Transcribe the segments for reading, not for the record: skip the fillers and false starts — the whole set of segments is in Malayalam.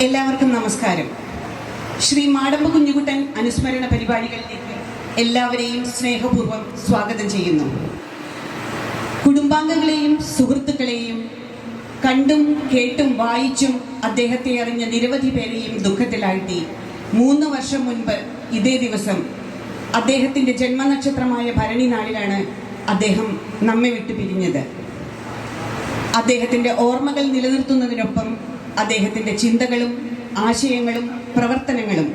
എല്ലാവർക്കും നമസ്കാരം. ശ്രീ മാടമ്പ് കുഞ്ഞുകുട്ടൻ അനുസ്മരണ പരിപാടികളിലേക്ക് എല്ലാവരെയും സ്നേഹപൂർവ്വം സ്വാഗതം ചെയ്യുന്നു. കുടുംബാംഗങ്ങളെയും സുഹൃത്തുക്കളെയും കണ്ടും കേട്ടും വായിച്ചും അദ്ദേഹത്തെ അറിഞ്ഞ നിരവധി പേരെയും ദുഃഖത്തിലാഴ്ത്തി 3 വർഷം മുൻപ് ഇതേ ദിവസം അദ്ദേഹത്തിൻ്റെ ജന്മനക്ഷത്രമായ ഭരണി നാളിലാണ് അദ്ദേഹം നമ്മെ വിട്ടു പിരിഞ്ഞത്. അദ്ദേഹത്തിൻ്റെ ഓർമ്മകൾ നിലനിർത്തുന്നതിനൊപ്പം അദ്ദേഹത്തിൻ്റെ ചിന്തകളും ആശയങ്ങളും പ്രവർത്തനങ്ങളും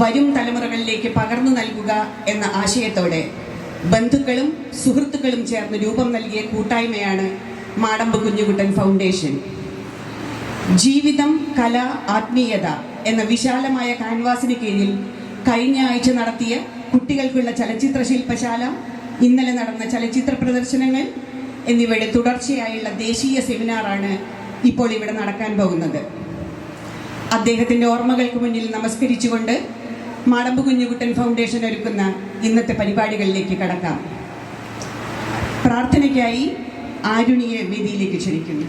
വരും തലമുറകളിലേക്ക് പകർന്നു നൽകുക എന്ന ആശയത്തോടെ ബന്ധുക്കളും സുഹൃത്തുക്കളും ചേർന്ന് രൂപം നൽകിയ കൂട്ടായ്മയാണ് മാടമ്പ് കുഞ്ഞുകുട്ടൻ ഫൗണ്ടേഷൻ. ജീവിതം, കല, ആത്മീയത എന്ന വിശാലമായ കാൻവാസിന് കീഴിൽ കഴിഞ്ഞ ആഴ്ച നടത്തിയ കുട്ടികൾക്കുള്ള ചലച്ചിത്ര ശില്പശാല, ഇന്നലെ നടന്ന ചലച്ചിത്ര പ്രദർശനങ്ങൾ എന്നിവയുടെ തുടർച്ചയായുള്ള ദേശീയ സെമിനാറാണ് ഇപ്പോൾ ഇവിടെ നടക്കാൻ പോകുന്നത്. അദ്ദേഹത്തിൻ്റെ ഓർമ്മകൾക്ക് മുന്നിൽ നമസ്കരിച്ചുകൊണ്ട് മാടമ്പ് കുഞ്ഞുകുട്ടൻ ഫൗണ്ടേഷൻ ഒരുക്കുന്ന ഇന്നത്തെ പരിപാടികളിലേക്ക് കടക്കാം. പ്രാർത്ഥനയ്ക്കായി ആരുണിയെ വേദിയിലേക്ക് ക്ഷണിക്കുന്നു.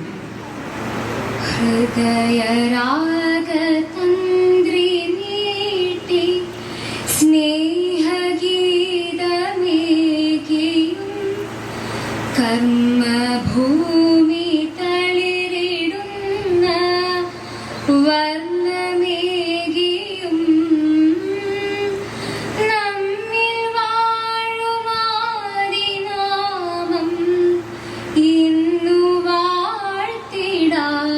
കർമ്മഭൂമി തളിരിടുന്ന വർണ്ണമേകിയും നമ്മിൽ വാഴുമാതിനാമം ഇന്നു വാഴ്ത്തിടാം.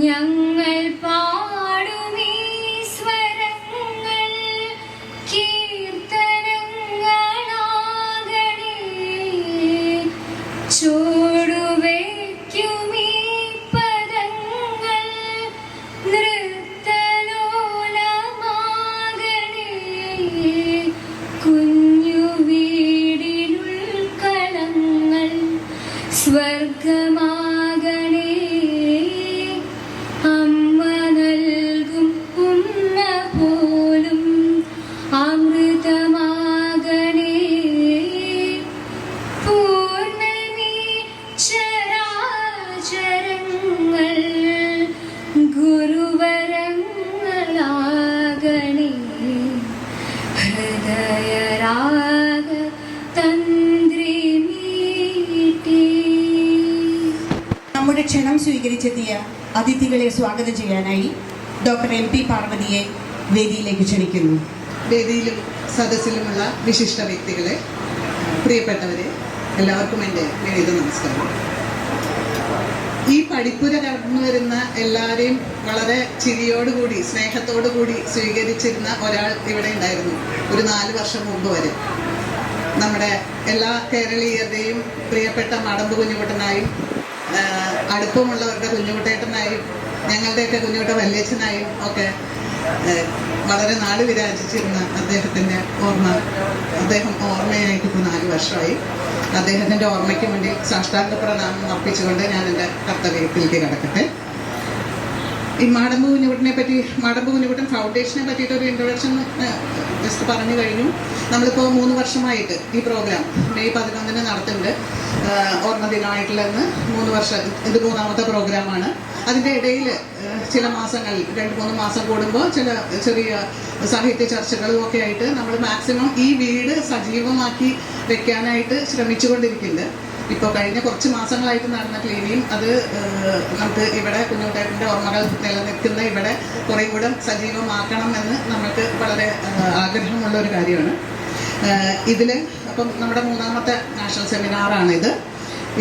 ഞങ്ങൾ പാടുമീ സ്വരങ്ങൾ ചൂടുവയ്ക്കുമീ പദങ്ങൾ നൃത്തലോലമാകണേ. കുഞ്ഞു വീടിനുൾക്കളങ്ങൾ സ്വർഗമാകണേ. അമ്മ നൽകും ഉമ്മ പോലും അമൃതമാകണേ. ചരാചരങ്ങൾ ഗുരുവരങ്ങളാകണേ. ഹൃദയരാഗ തന്ത്രി മീട്ടി. നമ്മുടെ ക്ഷണം സ്വീകരിച്ചെത്തിയ അതിഥികളെ സ്വാഗതം ചെയ്യാനായി ഡോക്ടർ MP പാർവതിയെ വേദിയിലേക്ക് ക്ഷണിക്കുന്നു. വേദിയിലും സദസ്സിലുമുള്ള വിശിഷ്ട വ്യക്തികളെ, പ്രിയപ്പെട്ടവരെ, എല്ലാവർക്കും എൻ്റെ വിനീത നമസ്കാരം. ഈ പഠിപ്പുര കടന്നു വരുന്ന എല്ലാവരെയും വളരെ ചിരിയോടുകൂടി സ്നേഹത്തോടുകൂടി സ്വീകരിച്ചിരുന്ന ഒരാൾ ഇവിടെ ഉണ്ടായിരുന്നു ഒരു 4 വർഷം മുമ്പ് വരെ. നമ്മുടെ എല്ലാ കേരളീയരുടെയും പ്രിയപ്പെട്ട മാടമ്പ് കുഞ്ഞുകുട്ടനായും അടുപ്പമുള്ളവരുടെ കുഞ്ഞുകുട്ടേട്ടനായും ഞങ്ങളുടെയൊക്കെ കുഞ്ഞുകുട്ട വല്യച്ഛനായും ഒക്കെ വളരെ നാട് വിരാജിച്ചിരുന്ന അദ്ദേഹത്തിൻ്റെ അദ്ദേഹം ഓർമ്മയായിട്ട് ഇപ്പോൾ 4 വർഷമായി. അദ്ദേഹത്തിൻ്റെ ഓർമ്മയ്ക്ക് വേണ്ടി സാഷ്ടാംഗ പ്രണാമം അർപ്പിച്ചുകൊണ്ട് ഞാൻ എൻ്റെ കർത്തവ്യത്തിലേക്ക് കടക്കട്ടെ. ഈ മാടമ്പ് കുഞ്ഞുകുട്ടൻ ഫൗണ്ടേഷനെ പറ്റിയിട്ടൊരു ഇൻട്രൊഡക്ഷൻ ജസ്റ്റ് പറഞ്ഞു കഴിഞ്ഞു. നമ്മളിപ്പോൾ 3 വർഷമായിട്ട് ഈ പ്രോഗ്രാം മെയ് 11 നടത്തുന്നുണ്ട്. ഓർമ്മ ദിനമായിട്ടുള്ളതെന്ന് 3 വർഷം, ഇത് 3ാമത്തെ പ്രോഗ്രാമാണ്. അതിൻ്റെ ഇടയിൽ ചില മാസങ്ങളിൽ 2-3 മാസം കൂടുമ്പോൾ ചില ചെറിയ സാഹിത്യ ചർച്ചകളും ഒക്കെ ആയിട്ട് നമ്മൾ മാക്സിമം ഈ വീട് സജീവമാക്കി വെക്കാനായിട്ട് ശ്രമിച്ചുകൊണ്ടിരിക്കുന്നുണ്ട്. ഇപ്പോൾ കഴിഞ്ഞ കുറച്ച് മാസങ്ങളായിട്ട് നടന്ന ക്ലീനിയും അത് നമുക്ക് ഇവിടെ കുഞ്ഞുകുട്ടേട്ടൻ്റെ ഓർമ്മകൾ നിലനിൽക്കുന്ന ഇവിടെ കുറേ കൂടെ സജീവമാക്കണം എന്ന് നമുക്ക് വളരെ ആഗ്രഹമുള്ള ഒരു കാര്യമാണ്. ഇതിൽ അപ്പം നമ്മുടെ 3ാമത്തെ നാഷണൽ സെമിനാറാണിത്.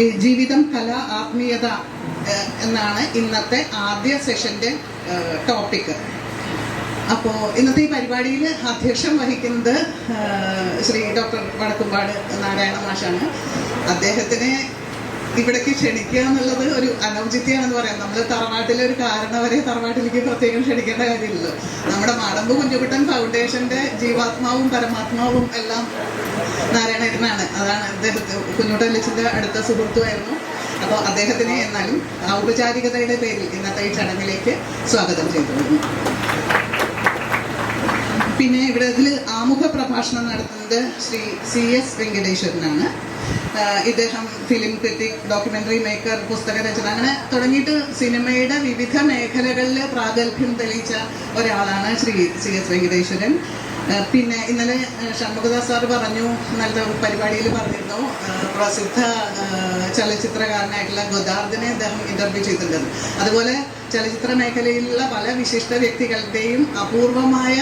ഈ ജീവിതം, കല, ആത്മീയത എന്നാണ് ഇന്നത്തെ ആദ്യ സെഷൻ്റെ ടോപ്പിക്ക്. അപ്പോൾ ഇന്നത്തെ ഈ പരിപാടിയിൽ അധ്യക്ഷം വഹിക്കുന്നത് ശ്രീ ഡോക്ടർ വടക്കുംപാട് നാരായണ മാഷാണ്. അദ്ദേഹത്തിനെ ഇവിടേക്ക് ക്ഷണിക്കുക എന്നുള്ളത് ഒരു അനൗചിത്യമാണെന്ന് പറയാം. നമ്മൾ തറവാട്ടിലെ ഒരു കാരണവരെ തറവാട്ടിലേക്ക് പ്രത്യേകം ക്ഷണിക്കേണ്ട കാര്യമില്ലല്ലോ. നമ്മുടെ മാടമ്പ് കുഞ്ഞുകുട്ടൻ ഫൗണ്ടേഷൻ്റെ ജീവാത്മാവും പരമാത്മാവും എല്ലാം നാരായണേട്ടനാണ്. അതാണ് അദ്ദേഹത്തെ കുഞ്ഞുകുട്ടൻ വല്യച്ഛൻ്റെ അടുത്ത സുഹൃത്തുമായിരുന്നു. അപ്പോൾ അദ്ദേഹത്തിനെ എന്നാലും ഔപചാരികതയുടെ പേരിൽ ഇന്നത്തെ ഈ ചടങ്ങിലേക്ക് സ്വാഗതം ചെയ്തു. പിന്നെ ഇവിടെ ഇതിൽ ആമുഖ പ്രഭാഷണം നടത്തുന്നത് ശ്രീ CS വെങ്കടേശ്വരനാണ്. ഇദ്ദേഹം ഫിലിം ക്രിറ്റിക്, ഡോക്യുമെൻ്ററി മേക്കർ, പുസ്തകരചന, അങ്ങനെ തുടങ്ങിയിട്ട് സിനിമയുടെ വിവിധ മേഖലകളിൽ പ്രാഗൽഭ്യം തെളിയിച്ച ഒരാളാണ് ശ്രീ CS വെങ്കടേശ്വരൻ. പിന്നെ ഇന്നലെ ഷൺമുഖദാസ് സാർ പറഞ്ഞു, നല്ല പരിപാടിയിൽ പറഞ്ഞിരുന്നു, പ്രസിദ്ധ ചലച്ചിത്രകാരനായിട്ടുള്ള ഗോദാർദിനെ അദ്ദേഹം ഇൻ്റർവ്യൂ ചെയ്തിട്ടുണ്ടെന്ന്. അതുപോലെ ചലച്ചിത്ര മേഖലയിലുള്ള പല വിശിഷ്ട വ്യക്തികളുടെയും അപൂർവമായ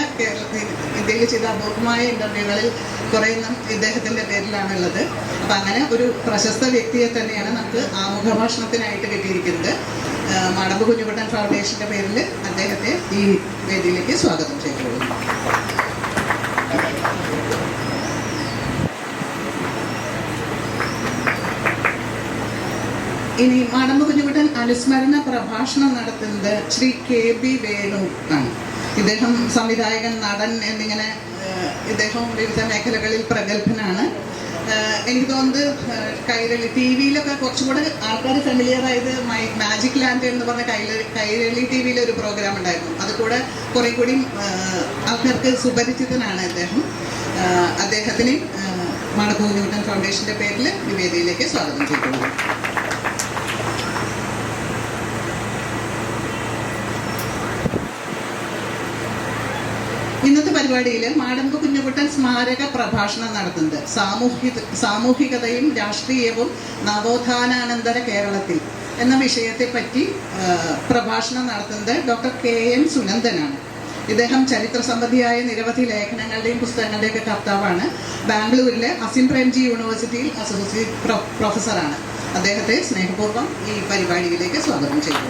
ഇന്ത്യയിൽ ചെയ്ത അപൂർവമായ ഇൻ്റർവ്യൂകളിൽ കുറേയൊന്നും ഇദ്ദേഹത്തിൻ്റെ പേരിലാണുള്ളത്. അപ്പം അങ്ങനെ ഒരു പ്രശസ്ത വ്യക്തിയെ തന്നെയാണ് നമുക്ക് ആമുഖഭാഷണത്തിനായിട്ട് കിട്ടിയിരിക്കുന്നത്. മാടമ്പ് കുഞ്ഞുകുട്ടൻ ഫൗണ്ടേഷൻ്റെ പേരിൽ അദ്ദേഹത്തെ ഈ വേദിയിലേക്ക് സ്വാഗതം ചെയ്തുകൊള്ളുന്നു. ഇനി മാടമ്പ് കുഞ്ഞുകുട്ടൻ അനുസ്മരണ പ്രഭാഷണം നടത്തുന്നത് ശ്രീ KB വേണു ആണ്. ഇദ്ദേഹം സംവിധായകൻ, നടൻ എന്നിങ്ങനെ ഇദ്ദേഹം വിവിധ മേഖലകളിൽ പ്രഗത്ഭനാണ്. എനിക്ക് തോന്നുന്നത് കൈരളി TV-യിലൊക്കെ കുറച്ചും കൂടെ ആൾക്കാർ ഫെമിലിയർ ആയത് മാജിക് ലാൻഡ് എന്ന് പറഞ്ഞ കൈരളി TV-യിൽ ഒരു പ്രോഗ്രാം ഉണ്ടായിരുന്നു. അതുകൂടെ കുറേ കൂടി ആൾക്കാർക്ക് സുപരിചിതനാണ് അദ്ദേഹം. അദ്ദേഹത്തിന് മാടമ്പ് കുഞ്ഞുകുട്ടൻ ഫൗണ്ടേഷൻ്റെ പേരിൽ ഈ വേദിയിലേക്ക് സ്വാഗതം ചെയ്തുകൊള്ളു. ഇന്നത്തെ പരിപാടിയിൽ മാടമ്പ് കുഞ്ഞുകുട്ടൻ സ്മാരക പ്രഭാഷണം നടത്തുന്നത് സാമൂഹികതയും രാഷ്ട്രീയവും നവോത്ഥാനാനന്തര കേരളത്തിൽ എന്ന വിഷയത്തെപ്പറ്റി പ്രഭാഷണം നടത്തുന്നത് ഡോക്ടർ KN സുനന്ദനാണ്. ഇദ്ദേഹം ചരിത്ര സംബന്ധിയായ നിരവധി ലേഖനങ്ങളുടെയും പുസ്തകങ്ങളുടെയൊക്കെ കർത്താവാണ്. ബാംഗ്ലൂരിലെ അസിം പ്രേംജി യൂണിവേഴ്സിറ്റിയിൽ അസോസിയേറ്റ് പ്രൊഫസറാണ്. അദ്ദേഹത്തെ സ്നേഹപൂർവ്വം ഈ പരിപാടിയിലേക്ക് സ്വാഗതം ചെയ്തു.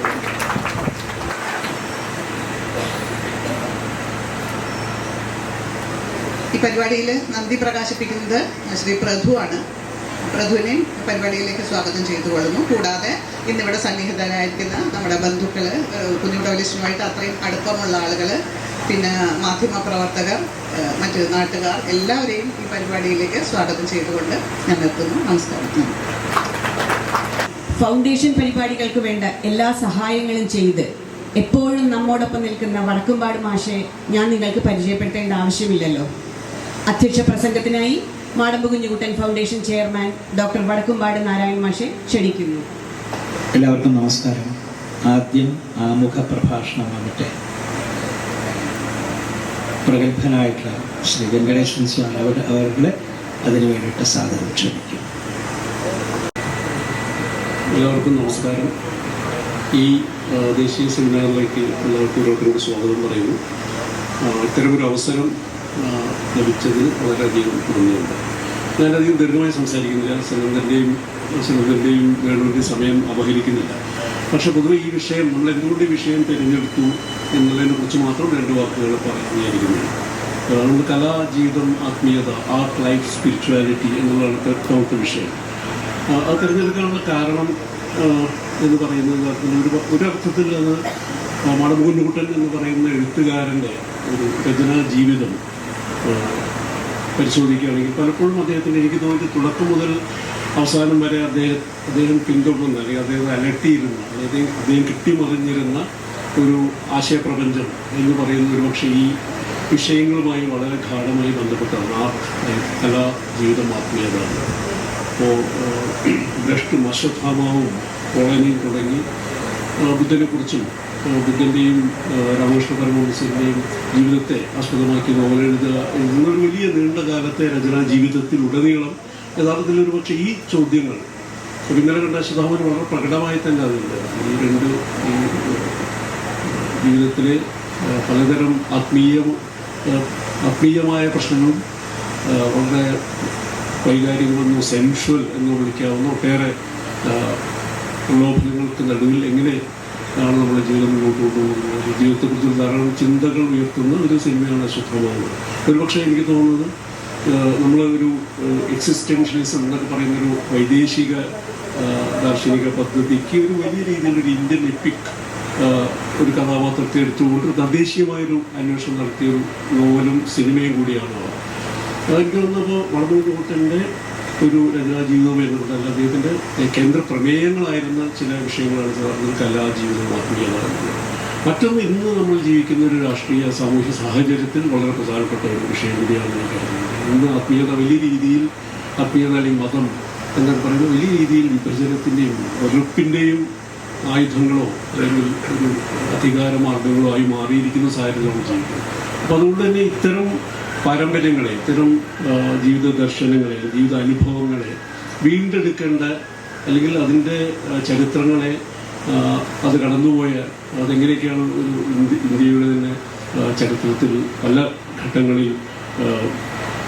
ഈ പരിപാടിയിൽ നന്ദി പ്രകാശിപ്പിക്കുന്നത് ശ്രീ പ്രധു ആണ്. പ്രധുവിനെ പരിപാടിയിലേക്ക് സ്വാഗതം ചെയ്തുകൊള്ളുന്നു. കൂടാതെ ഇന്നിവിടെ സന്നിഹിതരായിരിക്കുന്ന നമ്മുടെ ബന്ധുക്കൾ, കുഞ്ഞുകുട്ടവലിസ്റ്റുമായിട്ട് അത്രയും അടുപ്പമുള്ള ആളുകൾ, പിന്നെ മാധ്യമപ്രവർത്തകർ, മറ്റ് നാട്ടുകാർ, എല്ലാവരെയും ഈ പരിപാടിയിലേക്ക് സ്വാഗതം ചെയ്തുകൊണ്ട് ഞാൻ നിർത്തുന്നു. നമസ്കാരം. ഫൗണ്ടേഷൻ പരിപാടികൾക്ക് വേണ്ട എല്ലാ സഹായങ്ങളും ചെയ്ത് എപ്പോഴും നമ്മോടൊപ്പം നിൽക്കുന്ന വടക്കുംപാട് മാഷെ ഞാൻ നിങ്ങൾക്ക് പരിചയപ്പെടുത്തേണ്ട ആവശ്യമില്ലല്ലോ. അധ്യക്ഷ പ്രസംഗത്തിനായി Madampu Kunjukuttan foundation chairman doctor Vadakkumpad Narayan മാഷെ ക്ഷണിക്കുന്നു. എല്ലാവർക്കും നമസ്കാരം. ആദ്യം ആമുഖ പ്രഭാഷണമാകട്ടെ പ്രഗത്ഭനായിട്ടുള്ള ശ്രീ വെങ്കടേശ്വരൻ സ്വാമി അവരുടെ അതിനു വേണ്ടിയിട്ട് സാദരം ക്ഷണിക്കും. എല്ലാവർക്കും നമസ്കാരം. ഈ ദേശീയ സെമിനാറിലേക്ക് എല്ലാവർക്കും ഓരോരുത്തരോട് സ്വാഗതം പറയുന്നു. ഇത്തരമൊരു അവസരം ലഭിച്ചതിൽ വളരെയധികം നന്ദിയുണ്ട്. ഞാനധികം ദീർഘമായി സംസാരിക്കുന്നില്ല, സുനന്ദൻ്റെയും വേണുവിൻ്റെയും സമയം അപഹരിക്കുന്നില്ല. പക്ഷേ പൊതുവെ ഈ വിഷയം, നമ്മൾ എന്തുകൊണ്ട് ഈ വിഷയം തിരഞ്ഞെടുത്തു എന്നുള്ളതിനെ കുറിച്ച് മാത്രം രണ്ട് വാക്കുകൾ പറഞ്ഞിരിക്കുന്നത്. നമ്മൾ കലാ, ജീവിതം, ആത്മീയത, ആർട്ട്, ലൈഫ്, സ്പിരിച്വാലിറ്റി എന്നുള്ളതാണ് എട്ടാമത്തെ വിഷയം. അത് തിരഞ്ഞെടുക്കാനുള്ള കാരണം എന്ന് പറയുന്നത് ഒരർത്ഥത്തിൽ അത് മാടമ്പ് കുഞ്ഞുകുട്ടൻ എന്ന് പറയുന്ന എഴുത്തുകാരൻ്റെ ഒരു രചനാ ജീവിതം പരിശോധിക്കുകയാണെങ്കിൽ പലപ്പോഴും അദ്ദേഹത്തിന്, എനിക്ക് തോന്നിയിട്ട് തുടക്കം മുതൽ അവസാനം വരെ അദ്ദേഹം പിന്തുടർന്ന, അല്ലെങ്കിൽ അദ്ദേഹം അലട്ടിയിരുന്ന, അദ്ദേഹം കിട്ടിമറിഞ്ഞിരുന്ന ഒരു ആശയപ്രപഞ്ചം എന്ന് പറയുന്ന ഒരു പക്ഷേ ഈ വിഷയങ്ങളുമായി വളരെ ഗാഢമായി ബന്ധപ്പെട്ടാണ്. കലാ, ജീവിതം, ആത്മീയത. അപ്പോൾ ഭ്രഷ്ടും അശ്വത്ഥാമാവും കോളനിയും തുടങ്ങി ബുദ്ധനെക്കുറിച്ചും ബുദ്ധൻ്റെയും രാമകൃഷ്ണ പരമഹംസരുടെയും ജീവിതത്തെ ആസ്പദമാക്കി നോവലെഴുതുക എന്നൊരു വലിയ നീണ്ടകാലത്തെ രചനാ ജീവിതത്തിലുടനീളം യഥാർത്ഥത്തിൽ ഒരു പക്ഷേ ഈ ചോദ്യങ്ങൾ ഇന്നലെ കണ്ട അശ്വത്ഥാമൻ വളരെ പ്രകടമായി തന്നെ അതുണ്ട്. ഈ രണ്ട് ജീവിതത്തിലെ പലതരം ആത്മീയമായ പ്രശ്നങ്ങളും വളരെ വൈകാരികമെന്നോ സെൻഷ്വൽ എന്നോ വിളിക്കാവുന്ന ഒട്ടേറെ പ്രലോഭനങ്ങൾക്ക് നടുവിൽ എങ്ങനെയാണ് നമ്മുടെ ജീവിതം മുന്നോട്ട് കൊണ്ടുപോകുന്നത്, ജീവിതത്തെക്കുറിച്ച് ധാരാളം ചിന്തകൾ ഉയർത്തുന്ന ഒരു സിനിമയാണ് അശ്വത്ഥാമാവ്. ഒരുപക്ഷെ എനിക്ക് തോന്നുന്നത് നമ്മൾ ഒരു എക്സിസ്റ്റൻഷ്യലിസം എന്നൊക്കെ പറയുന്നൊരു വൈദേശിക ദാർശനിക പദ്ധതിക്ക് ഒരു വലിയ രീതിയിലൊരു ഇന്ത്യൻ എപ്പിക് ഒരു കഥാപാത്രത്തെ എടുത്തുകൊണ്ട് ഒരു തദ്ദേശീയമായൊരു അന്വേഷണം നടത്തിയൊരു നോവലും സിനിമയും കൂടിയാണ് അവ. എനിക്ക് തോന്നുന്നപ്പോൾ മാടമ്പ് കുഞ്ഞുകുട്ടൻ്റെ ഒരു രചനാ ജീവിതം എന്നുകൊണ്ടല്ല, അദ്ദേഹത്തിൻ്റെ കേന്ദ്ര പ്രമേയങ്ങളായിരുന്ന ചില വിഷയങ്ങളാണ് ചേർന്നത് കലാ, ജീവിതം, ആത്മീയത എന്നുള്ളത്. മറ്റൊന്ന്, ഇന്ന് നമ്മൾ ജീവിക്കുന്ന ഒരു രാഷ്ട്രീയ സാമൂഹ്യ സാഹചര്യത്തിൽ വളരെ പ്രധാനപ്പെട്ട ഒരു വിഷയം കൂടിയാണ് ഞാൻ കരുതുന്നത്. ഇന്ന് ആത്മീയത വലിയ രീതിയിൽ, ആത്മീയത അല്ലെങ്കിൽ മതം എന്താണ് പറയുന്നത്, വലിയ രീതിയിൽ വിഭജനത്തിൻ്റെയും വെറുപ്പിൻ്റെയും ആയുധങ്ങളോ അല്ലെങ്കിൽ ഒരു അധികാര മാർഗങ്ങളോ ആയി മാറിയിരിക്കുന്ന സാഹചര്യമാണ് ജീവിക്കുന്നത്. അപ്പോൾ അതുകൊണ്ട് തന്നെ ഇത്തരം പാരമ്പര്യങ്ങളെ, ഇത്തരം ജീവിത ദർശനങ്ങളെ, ജീവിത അനുഭവങ്ങളെ വീണ്ടെടുക്കേണ്ട അല്ലെങ്കിൽ അതിൻ്റെ ചരിത്രങ്ങളെ, അത് കടന്നുപോയ അതെങ്ങനെയൊക്കെയാണ് ഒരു ഇന്ത്യയുടെ തന്നെ ചരിത്രത്തിൽ പല ഘട്ടങ്ങളിൽ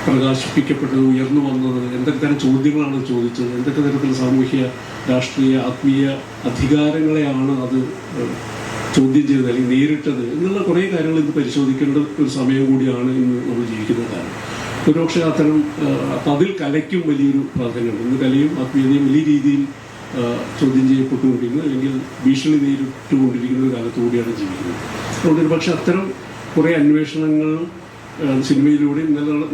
പ്രകാശിപ്പിക്കപ്പെട്ടത്, ഉയർന്നു വന്നത്, എന്തൊക്കെ തരം ചോദ്യങ്ങളാണ് ചോദിച്ചത്, എന്തൊക്കെ തരത്തിൽ സാമൂഹ്യ രാഷ്ട്രീയ ആത്മീയ അധികാരങ്ങളെയാണ് അത് ചോദ്യം ചെയ്തത് അല്ലെങ്കിൽ നേരിട്ടത് എന്നുള്ള കുറേ കാര്യങ്ങൾ ഇന്ന് പരിശോധിക്കേണ്ട ഒരു സമയം കൂടിയാണ് ഇന്ന് നമ്മൾ ജീവിക്കുന്ന കാലം. ഒരുപക്ഷെ അത്തരം അതിൽ കലയ്ക്കും വലിയൊരു പ്രാധാന്യമുണ്ട്. ഇന്ന് കലയും ആത്മീയതയും വലിയ രീതിയിൽ ചോദ്യം ചെയ്യപ്പെട്ടുകൊണ്ടിരിക്കുന്നത് അല്ലെങ്കിൽ ഭീഷണി നേരിട്ടുകൊണ്ടിരിക്കുന്ന ഒരു കാലത്തുകൂടിയാണ് ജീവിക്കുന്നത്. അതുകൊണ്ട് ഒരുപക്ഷെ അത്തരം കുറേ അന്വേഷണങ്ങൾ സിനിമയിലൂടെ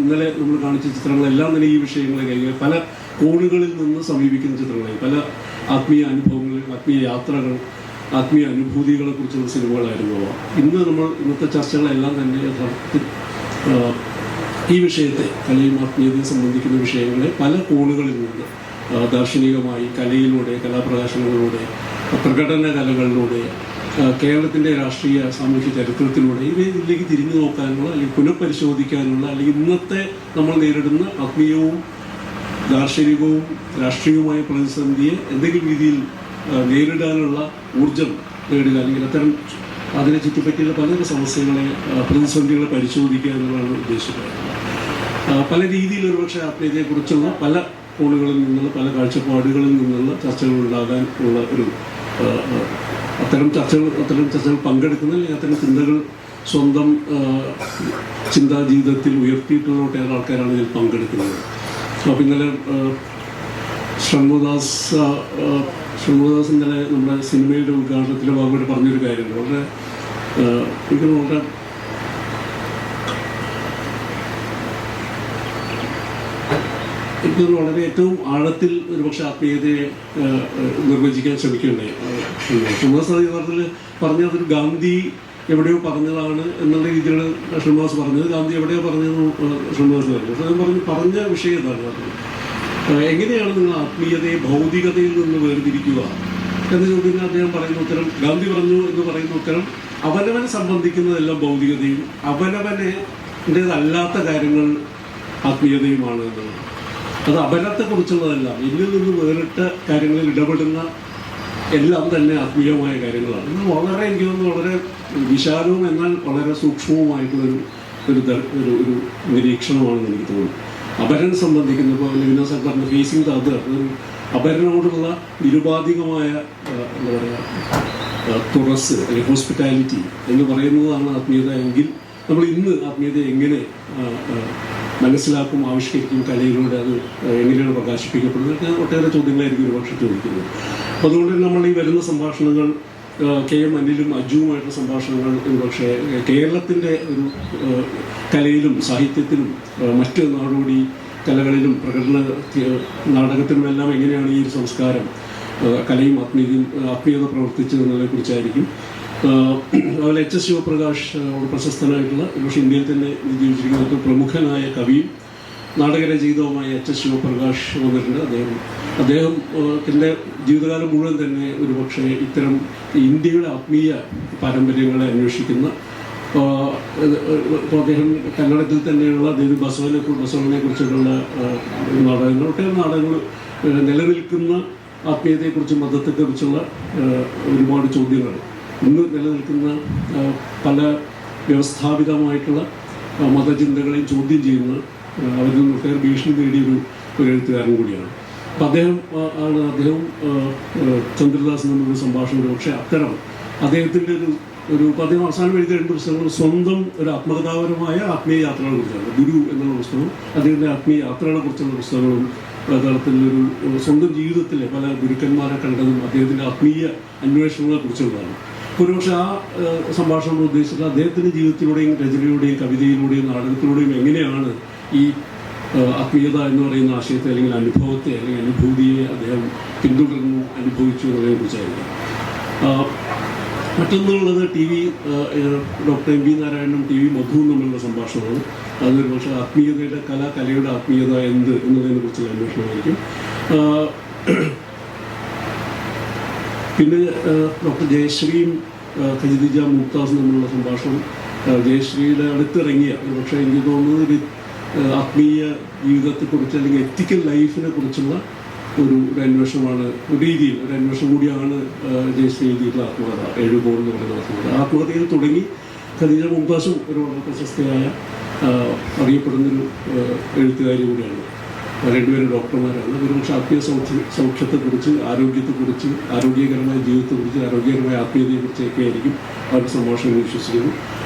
ഇന്നലെ നമ്മൾ കാണിച്ച ചിത്രങ്ങളെല്ലാം തന്നെ ഈ വിഷയങ്ങളെ കൈകാര്യം പല കോണുകളിൽ നിന്ന് സമീപിക്കുന്ന ചിത്രങ്ങളായി, പല ആത്മീയ അനുഭവങ്ങൾ, ആത്മീയ യാത്രകൾ, ആത്മീയ അനുഭൂതികളെ കുറിച്ചുള്ള സിനിമകളായിരുന്നു അവ. ഇന്നത്തെ ചർച്ചകളെല്ലാം തന്നെ യഥാർത്ഥത്തിൽ ഈ വിഷയത്തെ, കലയും ആത്മീയതയും സംബന്ധിക്കുന്ന വിഷയങ്ങളെ പല കോണുകളിൽ നിന്ന് ദാർശനികമായി, കലയിലൂടെ, കലാപ്രകാശനങ്ങളിലൂടെ, പ്രകടന കലകളിലൂടെ, കേരളത്തിൻ്റെ രാഷ്ട്രീയ സാമൂഹ്യ ചരിത്രത്തിലൂടെ ഇതിലേക്ക് തിരിഞ്ഞു നോക്കാനുള്ള അല്ലെങ്കിൽ പുനഃപരിശോധിക്കാനുള്ള അല്ലെങ്കിൽ ഇന്നത്തെ നമ്മൾ നേരിടുന്ന ആത്മീയവും ദാർശനികവും രാഷ്ട്രീയവുമായ പ്രതിസന്ധിയെ എന്തെങ്കിലും രീതിയിൽ നേരിടാനുള്ള ഊർജം നേടുക അല്ലെങ്കിൽ അത്തരം അതിനെ ചുറ്റിപ്പറ്റിയുള്ള പല സമസ്യകളെ, പ്രതിസന്ധികളെ പരിശോധിക്കുക എന്നുള്ളതാണ് ഉദ്ദേശിക്കുന്നത്. പല രീതിയിൽ ഒരുപക്ഷെ ആത്മീയതയെക്കുറിച്ചുള്ള പല കോണുകളിൽ നിന്നുള്ള പല കാഴ്ചപ്പാടുകളിൽ നിന്നുള്ള ചർച്ചകൾ ഉണ്ടാകാൻ ഉള്ള ഒരു അത്തരം ചർച്ചകൾ പങ്കെടുക്കുന്ന അല്ലെങ്കിൽ അത്തരം ചിന്തകൾ സ്വന്തം ചിന്താ ജീവിതത്തിൽ ഉയർത്തിയിട്ടുള്ള ഒട്ടേറെ ആൾക്കാരാണ് ഇതിൽ പങ്കെടുക്കുന്നത്. അപ്പോൾ ഇന്നലെ ഷൺമുഖദാസ് ഇന്നലെ നമ്മുടെ സിനിമയുടെ ഉദ്ഘാടനത്തിൻ്റെ ഭാഗമായിട്ട് പറഞ്ഞൊരു കാര്യമുണ്ട്. വളരെ എനിക്ക് വളരെ എനിക്കൊരു വളരെ ഏറ്റവും ആഴത്തിൽ ഒരുപക്ഷെ ആത്മീയതയെ നിർവചിക്കാൻ ശ്രമിക്കുകയുണ്ടായി. ഷൺമുഖദാസ് യഥാർത്ഥത്തിൽ പറഞ്ഞതൊരു ഗാന്ധി എവിടെയോ പറഞ്ഞതാണ് എന്നുള്ള രീതിയിലാണ് ഷൺമുഖദാസ് പറഞ്ഞത്. ഗാന്ധി എവിടെയോ പറഞ്ഞതെന്ന് ഷൺമുഖദാസ് പറഞ്ഞു. പക്ഷെ പറഞ്ഞ വിഷയം എന്താണ് പറഞ്ഞത്, എങ്ങനെയാണ് നിങ്ങൾ ആത്മീയതയെ ഭൗതികതയിൽ നിന്ന് വേർതിരിക്കുക എന്ന് ചോദ്യത്തിന് അദ്ദേഹം പറയുന്ന ഉത്തരം, ഗാന്ധി പറഞ്ഞു എന്ന് പറയുന്ന ഉത്തരം, അവനവനെ സംബന്ധിക്കുന്നതെല്ലാം ഭൗതികതയും അവനവനേതല്ലാത്ത കാര്യങ്ങൾ ആത്മീയതയുമാണ് എന്നുള്ളത്. അത് അപരത്തെക്കുറിച്ചുള്ളതല്ല, എന്നിൽ നിന്ന് വേറിട്ട കാര്യങ്ങളിൽ ഇടപെടുന്ന എല്ലാം തന്നെ ആത്മീയമായ കാര്യങ്ങളാണ്. ഇത് വളരെ എനിക്ക് തോന്നുന്നു വളരെ വിശാലവും എന്നാൽ വളരെ സൂക്ഷ്മവുമായിട്ടുള്ളൊരു ഒരു നിരീക്ഷണമാണെന്ന് എനിക്ക് തോന്നുന്നു. അപരനെ സംബന്ധിക്കുന്ന ഇപ്പോൾ ലിവിന സാർ പറഞ്ഞ ഫേസിങ് ദ അതർ, ഒരു അപരനോടുള്ള നിരുപാധികമായ എന്താ പറയുക തുറസ് അല്ലെങ്കിൽ ഹോസ്പിറ്റാലിറ്റി എന്ന് പറയുന്നതാണ് ആത്മീയത എങ്കിൽ നമ്മൾ ഇന്ന് ആത്മീയത എങ്ങനെ മനസ്സിലാക്കും, ആവിഷ്കരിക്കും, കലയിലൂടെ അത് എങ്ങനെയാണ് പ്രകാശിപ്പിക്കപ്പെടുന്നത്, ഒട്ടേറെ ചോദ്യങ്ങളായിരിക്കും ഒരുപക്ഷെ ചോദിക്കുന്നത്. അപ്പോൾ അതുകൊണ്ട് തന്നെ നമ്മൾ ഈ വരുന്ന സംഭാഷണങ്ങൾ KM അനിലും അജുവുമായിട്ടുള്ള സംഭാഷണങ്ങൾ ഒരുപക്ഷെ കേരളത്തിൻ്റെ ഒരു കലയിലും സാഹിത്യത്തിലും മറ്റ് നാടോടി കലകളിലും പ്രകടന നാടകത്തിലുമെല്ലാം എങ്ങനെയാണ് ഈ ഒരു സംസ്കാരം, കലയും ആത്മീയത പ്രവർത്തിച്ചതെന്നതിനെക്കുറിച്ചായിരിക്കും. അതുപോലെ HS ശിവപ്രകാശ് പ്രശസ്തനായിട്ടുള്ള ഒരുപക്ഷെ ഇന്ത്യയിൽ തന്നെ ജീവിച്ചിരിക്കുന്ന ഏറ്റവും പ്രമുഖനായ കവിയും നാടകരചയിതാവുമായ HS ശിവപ്രകാശ് വന്നിട്ടുണ്ട്. അദ്ദേഹത്തിൻ്റെ ജീവിതകാലം മുഴുവൻ തന്നെ ഒരുപക്ഷെ ഇത്തരം ഇന്ത്യയുടെ ആത്മീയ പാരമ്പര്യങ്ങളെ അന്വേഷിക്കുന്ന, ഇപ്പോൾ അദ്ദേഹം കന്നഡത്തിൽ തന്നെയുള്ള ദേവി ബസവനെ കുറിച്ചിട്ടുള്ള നാടകങ്ങൾ, ഒട്ടേറെ നാടകങ്ങൾ നിലനിൽക്കുന്ന ആത്മീയതയെക്കുറിച്ചും മതത്തെക്കുറിച്ചുള്ള ഒരുപാട് ചോദ്യങ്ങൾ ഇന്ന് നിലനിൽക്കുന്ന പല വ്യവസ്ഥാപിതമായിട്ടുള്ള മതചിന്തകളെയും ചോദ്യം ചെയ്യുന്ന, അവരിൽ നിന്ന് ഒട്ടേറെ ഭീഷണി നേടിയൊരു എഴുത്തുകാരൻ കൂടിയാണ്. അപ്പം അദ്ദേഹവും ചന്ദ്രദാസ് എന്നൊരു സംഭാഷണം. പക്ഷേ അത്തരം അദ്ദേഹത്തിൻ്റെ അദ്ദേഹം അവസാനം എഴുതിയ 2 പുസ്തകങ്ങൾ സ്വന്തം ഒരു ആത്മകഥാപരമായ ആത്മീയ യാത്രകളെ കുറിച്ചാണ്. ഗുരു എന്നുള്ള പുസ്തകവും അദ്ദേഹത്തിൻ്റെ ആത്മീയ യാത്രകളെ കുറിച്ചുള്ള പുസ്തകങ്ങളും യഥാർത്ഥത്തിലൊരു സ്വന്തം ജീവിതത്തിലെ പല ഗുരുക്കന്മാരെ കണ്ടതും അദ്ദേഹത്തിൻ്റെ ആത്മീയ അന്വേഷണങ്ങളെ കുറിച്ചുള്ളതാണ്. ഒരുപക്ഷെ ആ സംഭാഷണം ഉദ്ദേശിച്ചത് അദ്ദേഹത്തിൻ്റെ ജീവിതത്തിലൂടെയും രചനയിലൂടെയും കവിതയിലൂടെയും നാടകത്തിലൂടെയും എങ്ങനെയാണ് ഈ ആത്മീയത എന്ന് പറയുന്ന ആശയത്തെ അല്ലെങ്കിൽ അനുഭവത്തെ അല്ലെങ്കിൽ അനുഭൂതിയെ അദ്ദേഹം പിന്തുടർന്നു അനുഭവിച്ചു എന്നതിനെ കുറിച്ചായിരുന്നു. മറ്റൊന്നുള്ളത് ഡോക്ടർ MV നാരായണനും TV മധുവും തമ്മിലുള്ള സംഭാഷണമാണ്. അതൊരു പക്ഷേ ആത്മീയതയുടെ കലയുടെ ആത്മീയത എന്ത് എന്നതിനെ കുറിച്ചുള്ള അന്വേഷണമായിരിക്കും. പിന്നെ ഡോക്ടർ ജയശ്രീയും ഖദീജ മുംതാസും തമ്മിലുള്ള സംഭാഷണം, ജയശ്രീയുടെ അടുത്തിറങ്ങിയ പക്ഷേ എനിക്ക് തോന്നുന്നത് ഒരു ആത്മീയ ജീവിതത്തെക്കുറിച്ച് അല്ലെങ്കിൽ എത്തിക്കൽ ലൈഫിനെ കുറിച്ചുള്ള ഒരു അന്വേഷണമാണ്, ഒരു രീതിയിൽ ഒരു അന്വേഷണം കൂടിയാണ് ജയശ്രീ എഴുതിയിട്ടുള്ള ആത്മകഥ. 7 കോൾ എന്ന് പറയുന്ന ആത്മകഥ. ആത്മകഥയിൽ തുടങ്ങി ഖദീജ മുംതാസും ഒരു വളരെ പ്രശസ്തയായ അറിയപ്പെടുന്നൊരു എഴുത്തുകാരി കൂടിയാണ്. രണ്ടുപേരും ഡോക്ടർമാരാണ്. ഒരുപക്ഷെ ആത്മീയ സൗഖ്യത്തെക്കുറിച്ച്, ആരോഗ്യത്തെക്കുറിച്ച്, ആരോഗ്യകരമായ ജീവിതത്തെക്കുറിച്ച്, ആരോഗ്യകരമായ ആത്മീയതയെക്കുറിച്ചൊക്കെ ആയിരിക്കും അവരുടെ സംഭാഷണം വിശ്വസിക്കുന്നു.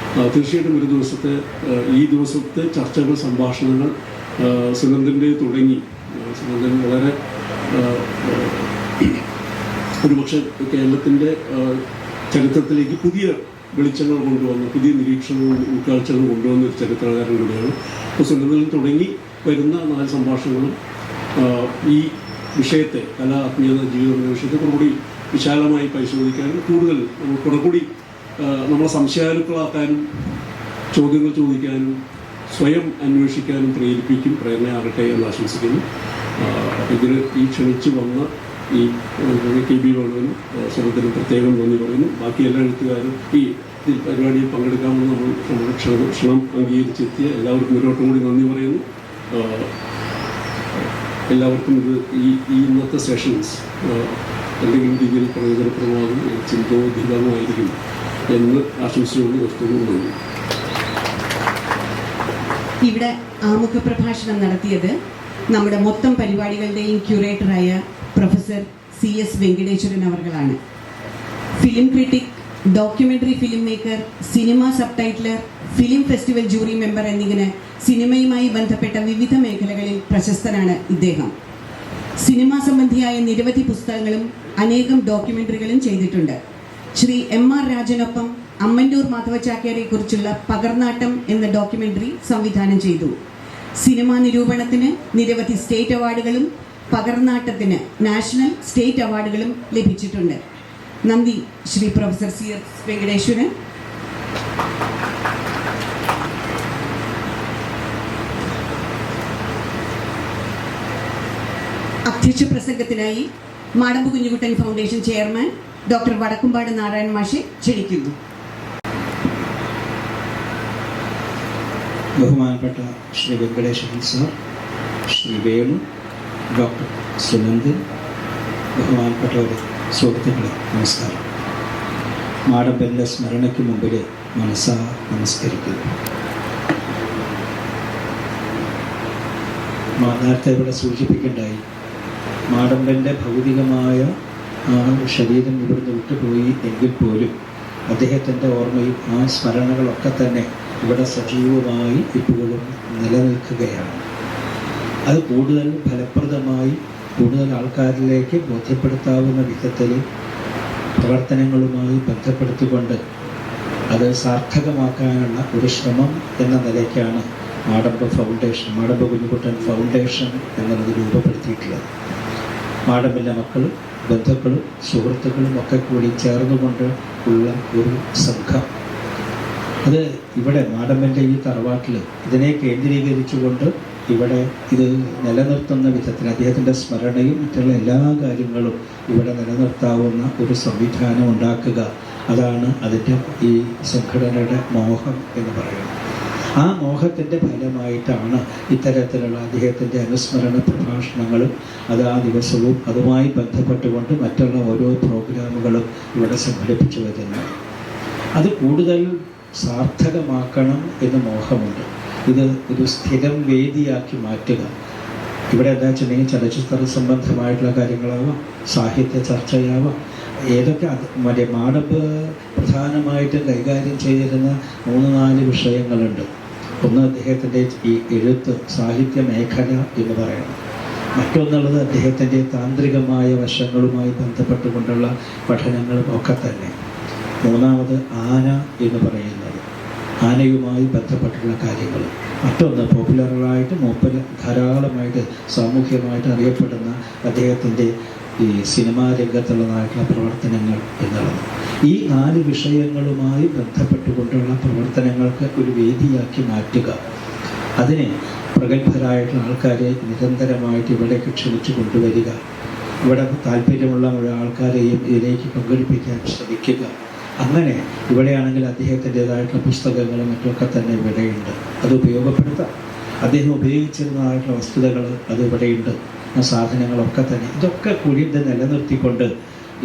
തീർച്ചയായിട്ടും ഒരു ഈ ദിവസത്തെ ചർച്ചകൾ, സംഭാഷണങ്ങൾ സുനന്ദൻ്റെ തുടങ്ങി. സുനന്ദൻ വളരെ ഒരുപക്ഷെ കേരളത്തിൻ്റെ ചരിത്രത്തിലേക്ക് പുതിയ വെളിച്ചങ്ങൾ കൊണ്ടുവന്ന, പുതിയ നിരീക്ഷണങ്ങളും ഉൾക്കാഴ്ചകൾ കൊണ്ടുവന്ന ഒരു ചരിത്രകാരൻ കൂടിയാണ്. അപ്പോൾ സുനന്ദനിൽ തുടങ്ങി വരുന്ന 4 സംഭാഷണങ്ങളും ഈ വിഷയത്തെ, കല, ആത്മീയത, ജീവിതം എന്ന വിഷയത്തെ കുറച്ചുകൂടി വിശാലമായി പരിശോധിക്കാനും കൂടുതൽ കുറച്ചുകൂടി നമ്മളെ സംശയാലുക്കളാക്കാനും, ചോദ്യങ്ങൾ ചോദിക്കാനും, സ്വയം അന്വേഷിക്കാനും പ്രേരണയാകട്ടെ എന്ന് ആശംസിക്കുന്നു. ഇതിന് ക്ഷണിച്ചു വന്ന ഈ KB വേണുവിനും സുനന്ദനും പ്രത്യേകം നന്ദി പറയുന്നു. ബാക്കി എല്ലാ എഴുത്തുകാരും ഈ പരിപാടിയിൽ പങ്കെടുക്കാമെന്ന് നമ്മുടെ ക്ഷണം അംഗീകരിച്ചെത്തിയ എല്ലാവർക്കും ഒരോട്ടും കൂടി നന്ദി പറയുന്നു. എല്ലാവർക്കും ഈ ഇന്നത്തെ സെഷൻസ് എന്തെങ്കിലും രീതിയിൽ പ്രയോജനപ്രദമാകും, ചിന്തോദ്ധിതമായിരിക്കും എന്ന് ആശംസിച്ചുകൊണ്ട് നിർത്തുന്നു. ഇവിടെ ആമുഖ പ്രഭാഷണം നടത്തിയത് നമ്മുടെ മൊത്തം പരിപാടികളുടെയും ക്യൂറേറ്ററായ പ്രൊഫസർ CS വെങ്കടേശ്വരൻ അവർകളാണ്. Film critic, documentary film maker, cinema subtitler, film festival jury member എന്നിങ്ങനെ സിനിമയുമായി ബന്ധപ്പെട്ട വിവിധ മേഖലകളിൽ പ്രശസ്തനാണ് ഇദ്ദേഹം. സിനിമാ സംബന്ധിയായ നിരവധി പുസ്തകങ്ങളും അനേകം ഡോക്യുമെന്ററികളും ചെയ്തിട്ടുണ്ട്. ശ്രീ MR രാജനൊപ്പം അമ്മന്നൂർ മാധവചാക്യാരെ കുറിച്ചുള്ള പകർനാട്ടം എന്ന ഡോക്യുമെന്ററി സംവിധാനം ചെയ്തു. സിനിമാ നിരൂപണത്തിന് നിരവധി സ്റ്റേറ്റ് അവാർഡുകളും പകർനാട്ടത്തിന് നാഷണൽ, സ്റ്റേറ്റ് അവാർഡുകളും ലഭിച്ചിട്ടുണ്ട്. നന്ദി ശ്രീ പ്രൊഫസർ CS വെങ്കടേശ്വരൻ. അധ്യക്ഷ പ്രസംഗത്തിനായി Madampu Kunjukuttan foundation chairman doctor Vadakkumpad Narayana മാഷെ ക്ഷണിക്കുന്നു. ബഹുമാനപ്പെട്ട ശ്രീ വെങ്കടേശ്വരൻ സാർ, ശ്രീ വേണു, ഡോക്ടർ സുനന്ദൻ, ബഹുമാനപ്പെട്ടവരെ, സുഹൃത്തുക്കളെ, നമസ്കാരം. മാടമ്പൻ്റെ സ്മരണയ്ക്ക് മുമ്പിൽ മനസ്സാ നമസ്കരിക്കുന്നു. നേരത്തെ ഇവിടെ സൂചിപ്പിക്കേണ്ടായി, മാടമ്പൻ്റെ ഭൗതികമായ ശരീരം ഇവിടുന്ന് വിട്ടുപോയി എങ്കിൽ പോലും അദ്ദേഹത്തിൻ്റെ ഓർമ്മയും ആ സ്മരണകളൊക്കെ തന്നെ ഇവിടെ സജീവമായി ഇപ്പോഴും നിലനിൽക്കുകയാണ്. അത് കൂടുതൽ ഫലപ്രദമായി കൂടുതൽ ആൾക്കാരിലേക്ക് ബോധ്യപ്പെടുത്താവുന്ന വിധത്തിൽ പ്രവർത്തനങ്ങളുമായി ബന്ധപ്പെടുത്തിക്കൊണ്ട് അത് സാർത്ഥകമാക്കാനുള്ള ഒരു ശ്രമം എന്ന നിലയ്ക്കാണ് മാടമ്പ് ഫൗണ്ടേഷൻ, മാടമ്പ് കുഞ്ഞുകുട്ടൻ ഫൗണ്ടേഷൻ എന്നുള്ളത് രൂപപ്പെടുത്തിയിട്ടുള്ളത്. മാടമ്പിൻ്റെ മക്കളും ബന്ധുക്കളും സുഹൃത്തുക്കളും ഒക്കെ കൂടി ചേർന്നുകൊണ്ട് ഉള്ള ഒരു സംഘം. അത് ഇവിടെ മാടമ്പൻ്റെ ഈ തറവാട്ടിൽ ഇതിനെ കേന്ദ്രീകരിച്ചുകൊണ്ട് ഇവിടെ ഇത് നിലനിർത്തുന്ന വിധത്തിൽ അദ്ദേഹത്തിൻ്റെ സ്മരണയും മറ്റുള്ള എല്ലാ കാര്യങ്ങളും ഇവിടെ നിലനിർത്താവുന്ന ഒരു സംവിധാനം ഉണ്ടാക്കുക, അതാണ് അതിൻ്റെ ഈ സംഘടനയുടെ മോഹം എന്ന് പറയുന്നത്. ആ മോഹത്തിൻ്റെ ഫലമായിട്ടാണ് ഇത്തരത്തിലുള്ള അദ്ദേഹത്തിൻ്റെ അനുസ്മരണ പ്രഭാഷണങ്ങളും അത് ആ ദിവസവും അതുമായി ബന്ധപ്പെട്ടുകൊണ്ട് മറ്റുള്ള ഓരോ പ്രോഗ്രാമുകളും ഇവിടെ സംഘടിപ്പിച്ചു വരുന്നത്. അത് കൂടുതൽ സാർത്ഥകമാക്കണം എന്ന് മോഹമുണ്ട്. ഇത് ഒരു സ്ഥിരം വേദിയാക്കി മാറ്റുക. ഇവിടെ എന്താ വെച്ചിട്ടുണ്ടെങ്കിൽ ചലച്ചിത്ര സംബന്ധമായിട്ടുള്ള കാര്യങ്ങളാവാം, സാഹിത്യ ചർച്ചയാവാം, ഏതൊക്കെ മറ്റേ മാടമ്പ് പ്രധാനമായിട്ടും കൈകാര്യം ചെയ്തിരുന്ന 3-4 വിഷയങ്ങളുണ്ട്. ഒന്ന് അദ്ദേഹത്തിൻ്റെ ഈ എഴുത്ത്, സാഹിത്യ മേഖല എന്ന് പറയണം. മറ്റൊന്നുള്ളത് അദ്ദേഹത്തിൻ്റെ താന്ത്രികമായ വശങ്ങളുമായി ബന്ധപ്പെട്ടുകൊണ്ടുള്ള പഠനങ്ങളും ഒക്കെ തന്നെ. മൂന്നാമത് ആന എന്ന് പറയുന്നത്, ആനയുമായി ബന്ധപ്പെട്ടുള്ള കാര്യങ്ങൾ. മറ്റൊന്ന് പോപ്പുലറായിട്ട് മൂപ്പര് ധാരാളമായിട്ട് സാമൂഹ്യമായിട്ട് അറിയപ്പെടുന്ന അദ്ദേഹത്തിൻ്റെ ഈ സിനിമാ രംഗത്തുള്ളതായിട്ടുള്ള പ്രവർത്തനങ്ങൾ എന്നുള്ളത്. ഈ 4 വിഷയങ്ങളുമായി ബന്ധപ്പെട്ടുകൊണ്ടുള്ള പ്രവർത്തനങ്ങൾക്ക് ഒരു വേദിയാക്കി മാറ്റുക, അതിനെ പ്രഗത്ഭരായിട്ടുള്ള ആൾക്കാരെ നിരന്തരമായിട്ട് ഇവിടേക്ക് ക്ഷണിച്ചു കൊണ്ടുവരിക, ഇവിടെ താല്പര്യമുള്ള ആൾക്കാരെയും ഇതിലേക്ക് പങ്കെടുപ്പിക്കാൻ ശ്രമിക്കുക. അങ്ങനെ ഇവിടെയാണെങ്കിൽ അദ്ദേഹത്തിൻ്റെതായിട്ടുള്ള പുസ്തകങ്ങളും മറ്റുമൊക്കെ തന്നെ ഇവിടെയുണ്ട്, അത് ഉപയോഗപ്പെടുത്താം. അദ്ദേഹം ഉപയോഗിച്ചിരുന്നതായിട്ടുള്ള വസ്തുതകൾ അത് ഇവിടെയുണ്ട്, ആ സാധനങ്ങളൊക്കെ തന്നെ. ഇതൊക്കെ കൂടി ഇത് നിലനിർത്തിക്കൊണ്ട്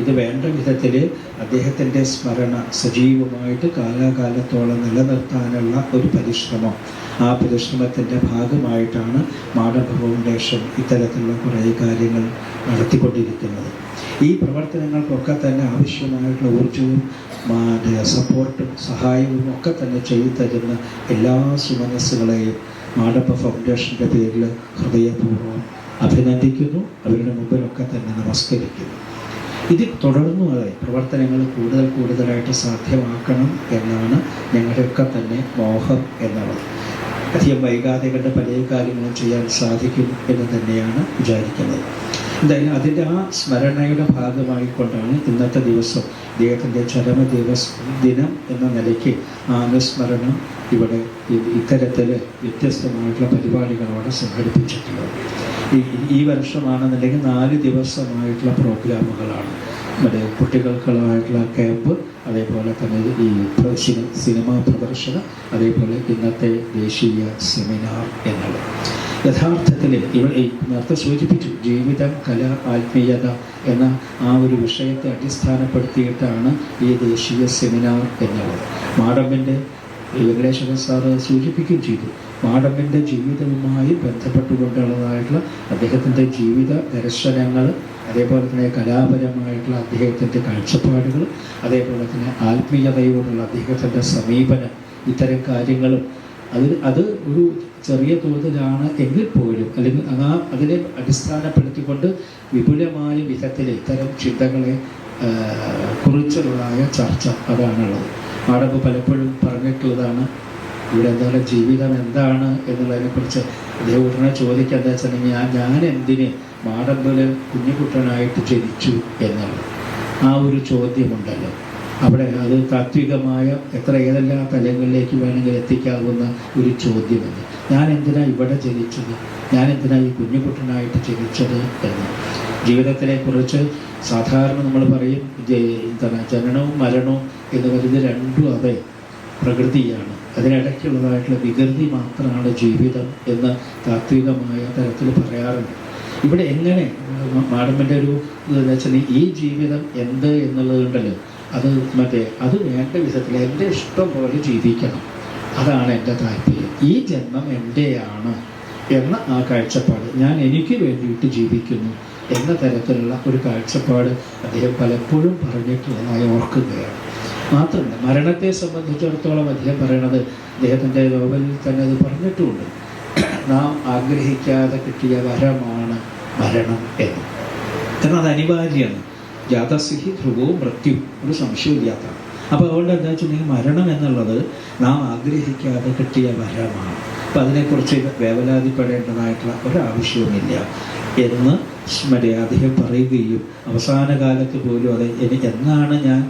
ഇത് വേണ്ട വിധത്തിൽ അദ്ദേഹത്തിൻ്റെ സ്മരണ സജീവമായിട്ട് കാലാകാലത്തോളം നിലനിർത്താനുള്ള ഒരു പരിശ്രമം, ആ പരിശ്രമത്തിൻ്റെ ഭാഗമായിട്ടാണ് മാടമ്പ് ഫൗണ്ടേഷൻ ഇത്തരത്തിലുള്ള കുറേ കാര്യങ്ങൾ നടത്തിക്കൊണ്ടിരിക്കുന്നത്. ഈ പ്രവർത്തനങ്ങൾക്കൊക്കെ തന്നെ ആവശ്യമായിട്ടുള്ള ഊർജവും സപ്പോർട്ടും സഹായവും ഒക്കെ തന്നെ ചെയ്തു തരുന്ന എല്ലാ സുമനസ്സുകളെയും മാടമ്പ് ഫൗണ്ടേഷൻ്റെ പേരിൽ ഹൃദയപൂർവ്വം അഭിനന്ദിക്കുന്നു, അവരുടെ മുമ്പിലൊക്കെ തന്നെ നമസ്കരിക്കുന്നു. ഇത് തുടർന്നു പ്രവർത്തനങ്ങൾ കൂടുതലായിട്ട് സാധ്യമാക്കണം എന്നാണ് ഞങ്ങളുടെയൊക്കെ തന്നെ മോഹം എന്നുള്ളത്. അധികം വൈകാതെ കണ്ട് പല കാര്യങ്ങളും ചെയ്യാൻ സാധിക്കും എന്ന് തന്നെയാണ് വിചാരിക്കുന്നത്. എന്തായാലും അതിൻ്റെ ആ സ്മരണയുടെ ഭാഗമായിക്കൊണ്ടാണ് ഇന്നത്തെ ദിവസം അദ്ദേഹത്തിൻ്റെ ദിനം എന്ന നിലയ്ക്ക് ആ അനുസ്മരണം ഇവിടെ ഇത്തരത്തിൽ വ്യത്യസ്തമായിട്ടുള്ള പരിപാടികളോടെ സംഘടിപ്പിച്ചിട്ടുള്ളത്. ഈ വർഷമാണെന്നുണ്ടെങ്കിൽ 4 ദിവസമായിട്ടുള്ള പ്രോഗ്രാമുകളാണ്. മറ്റേ കുട്ടികൾക്കുള്ളതായിട്ടുള്ള ക്യാമ്പ്, അതേപോലെ തന്നെ ഈ സിനിമാ പ്രദർശനം, അതേപോലെ ഇന്നത്തെ ദേശീയ സെമിനാർ എന്നുള്ളത്. യഥാർത്ഥത്തിൽ ഇവിടെ നേരത്തെ സൂചിപ്പിച്ചു, ജീവിതം, കല, ആത്മീയത എന്ന ആ ഒരു വിഷയത്തെ അടിസ്ഥാനപ്പെടുത്തിയിട്ടാണ് ഈ ദേശീയ സെമിനാർ എന്നുള്ളത്. മാടമ്പിൻ്റെ വെങ്കടേശ്വരൻ സാറ് സൂചിപ്പിക്കുകയും ചെയ്തു, മാടമ്പിൻ്റെ ജീവിതവുമായി ബന്ധപ്പെട്ടുകൊണ്ടുള്ളതായിട്ടുള്ള അദ്ദേഹത്തിൻ്റെ ജീവിത ദർശനങ്ങൾ, അതേപോലെ തന്നെ കലാപരമായിട്ടുള്ള അദ്ദേഹത്തിൻ്റെ കാഴ്ചപ്പാടുകൾ, അതേപോലെ തന്നെ ആത്മീയതയോടുള്ള അദ്ദേഹത്തിൻ്റെ സമീപനം, ഇത്തരം കാര്യങ്ങളും അത് ഒരു ചെറിയ തോതിലാണ് എങ്കിൽ പോലും, അല്ലെങ്കിൽ അതിനെ അടിസ്ഥാനപ്പെടുത്തിക്കൊണ്ട് വിപുലമായ വിധത്തിൽ ഇത്തരം ചിന്തകളെ കുറിച്ചുള്ളതായ ചർച്ച അതാണുള്ളത്. മാടമ്പ് പലപ്പോഴും പറഞ്ഞിട്ടുള്ളതാണ്, ഇവിടെ എന്താണ് ജീവിതം എന്താണ് എന്നുള്ളതിനെക്കുറിച്ച് അദ്ദേഹം ഉടനെ ചോദിക്കുക എന്താ വെച്ചിട്ടുണ്ടെങ്കിൽ, ഞാൻ എന്തിന് മാടമ്പിൽ കുഞ്ഞുകുട്ടനായിട്ട് ജനിച്ചു എന്നുള്ളത് ആ ഒരു ചോദ്യമുണ്ടല്ലോ. അവിടെ അത് താത്വികമായ ഏതെല്ലാം തലങ്ങളിലേക്ക് വേണമെങ്കിൽ എത്തിക്കാവുന്ന ഒരു ചോദ്യമുണ്ട്. ഞാൻ എന്തിനാ ഇവിടെ ജനിച്ചത്, ഞാൻ എന്തിനാ ഈ കുഞ്ഞുകുട്ടനായിട്ട് ജനിച്ചത് എന്ന്. ജീവിതത്തിനെക്കുറിച്ച് സാധാരണ നമ്മൾ പറയും ജനനവും മരണവും എന്ന് പറയുന്നത് രണ്ടും അതെ പ്രകൃതിയാണ്, അതിനിടയ്ക്കുള്ളതായിട്ടുള്ള വികൃതി മാത്രമാണ് ജീവിതം എന്ന് താത്വികമായ തരത്തിൽ പറയാറുണ്ട്. ഇവിടെ എങ്ങനെ മാടമ്പിൻ്റെ ഒരു ഇതെന്ന് വെച്ചാൽ ഈ ജീവിതം എന്ത് എന്നുള്ളതുണ്ടല്ലോ, അത് വേണ്ട വിധത്തിൽ എൻ്റെ ഇഷ്ടം പോലെ ജീവിക്കണം, അതാണ് എൻ്റെ താല്പര്യം. ഈ ജന്മം എൻ്റെയാണ് എന്ന ആ കാഴ്ചപ്പാട്, ഞാൻ എനിക്ക് വേണ്ടിയിട്ട് ജീവിക്കുന്നു എന്ന തരത്തിലുള്ള ഒരു കാഴ്ചപ്പാട് അദ്ദേഹം പലപ്പോഴും പറഞ്ഞിട്ടുള്ളതായി ഓർക്കുകയാണ്. മാത്രമല്ല മരണത്തെ സംബന്ധിച്ചിടത്തോളം അദ്ദേഹം പറയണത്, അദ്ദേഹത്തിൻ്റെ നോവലിൽ തന്നെ അത് പറഞ്ഞിട്ടുമുണ്ട്, നാം ആഗ്രഹിക്കാതെ കിട്ടിയ വരമാണ് മരണം എന്ന്. കാരണം അത് അനിവാര്യമാണ്. ജാതസിഹി ധ്രുവവും മൃത്യു, ഒരു സംശയമില്ലാത്ത. അപ്പോൾ അതുകൊണ്ട് എന്താ വെച്ചിട്ടുണ്ടെങ്കിൽ മരണം എന്നുള്ളത് നാം ആഗ്രഹിക്കാതെ കിട്ടിയ വരമാണ്. അപ്പം അതിനെക്കുറിച്ച് വേവലാതിപ്പെടേണ്ടതായിട്ടുള്ള ഒരാവശ്യവുമില്ല എന്ന് അദ്ദേഹം പറയുകയും അവസാന കാലത്ത് പോലും എന്നാണ് ഞാൻ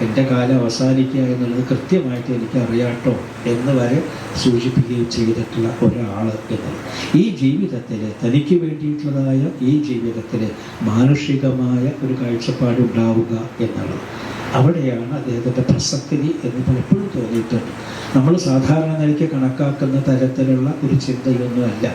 എൻ്റെ കാലം അവസാനിക്കുക എന്നുള്ളത് കൃത്യമായിട്ട് എനിക്ക് അറിയാട്ടോ എന്ന് വരെ സൂചിപ്പിക്കുകയും ചെയ്തിട്ടുള്ള ഒരാൾ എന്നത്. ഈ ജീവിതത്തിൽ തനിക്ക് വേണ്ടിയിട്ടുള്ളതായ ഈ ജീവിതത്തിൽ മാനുഷികമായ ഒരു കാഴ്ചപ്പാട് ഉണ്ടാവുക എന്നുള്ളത്, അവിടെയാണ് അദ്ദേഹത്തിൻ്റെ പ്രസക്തി എന്ന് പലപ്പോഴും തോന്നിയിട്ടുണ്ട്. നമ്മൾ സാധാരണ നിലയ്ക്ക് കണക്കാക്കുന്ന തരത്തിലുള്ള ഒരു ചിന്തയൊന്നുമല്ല.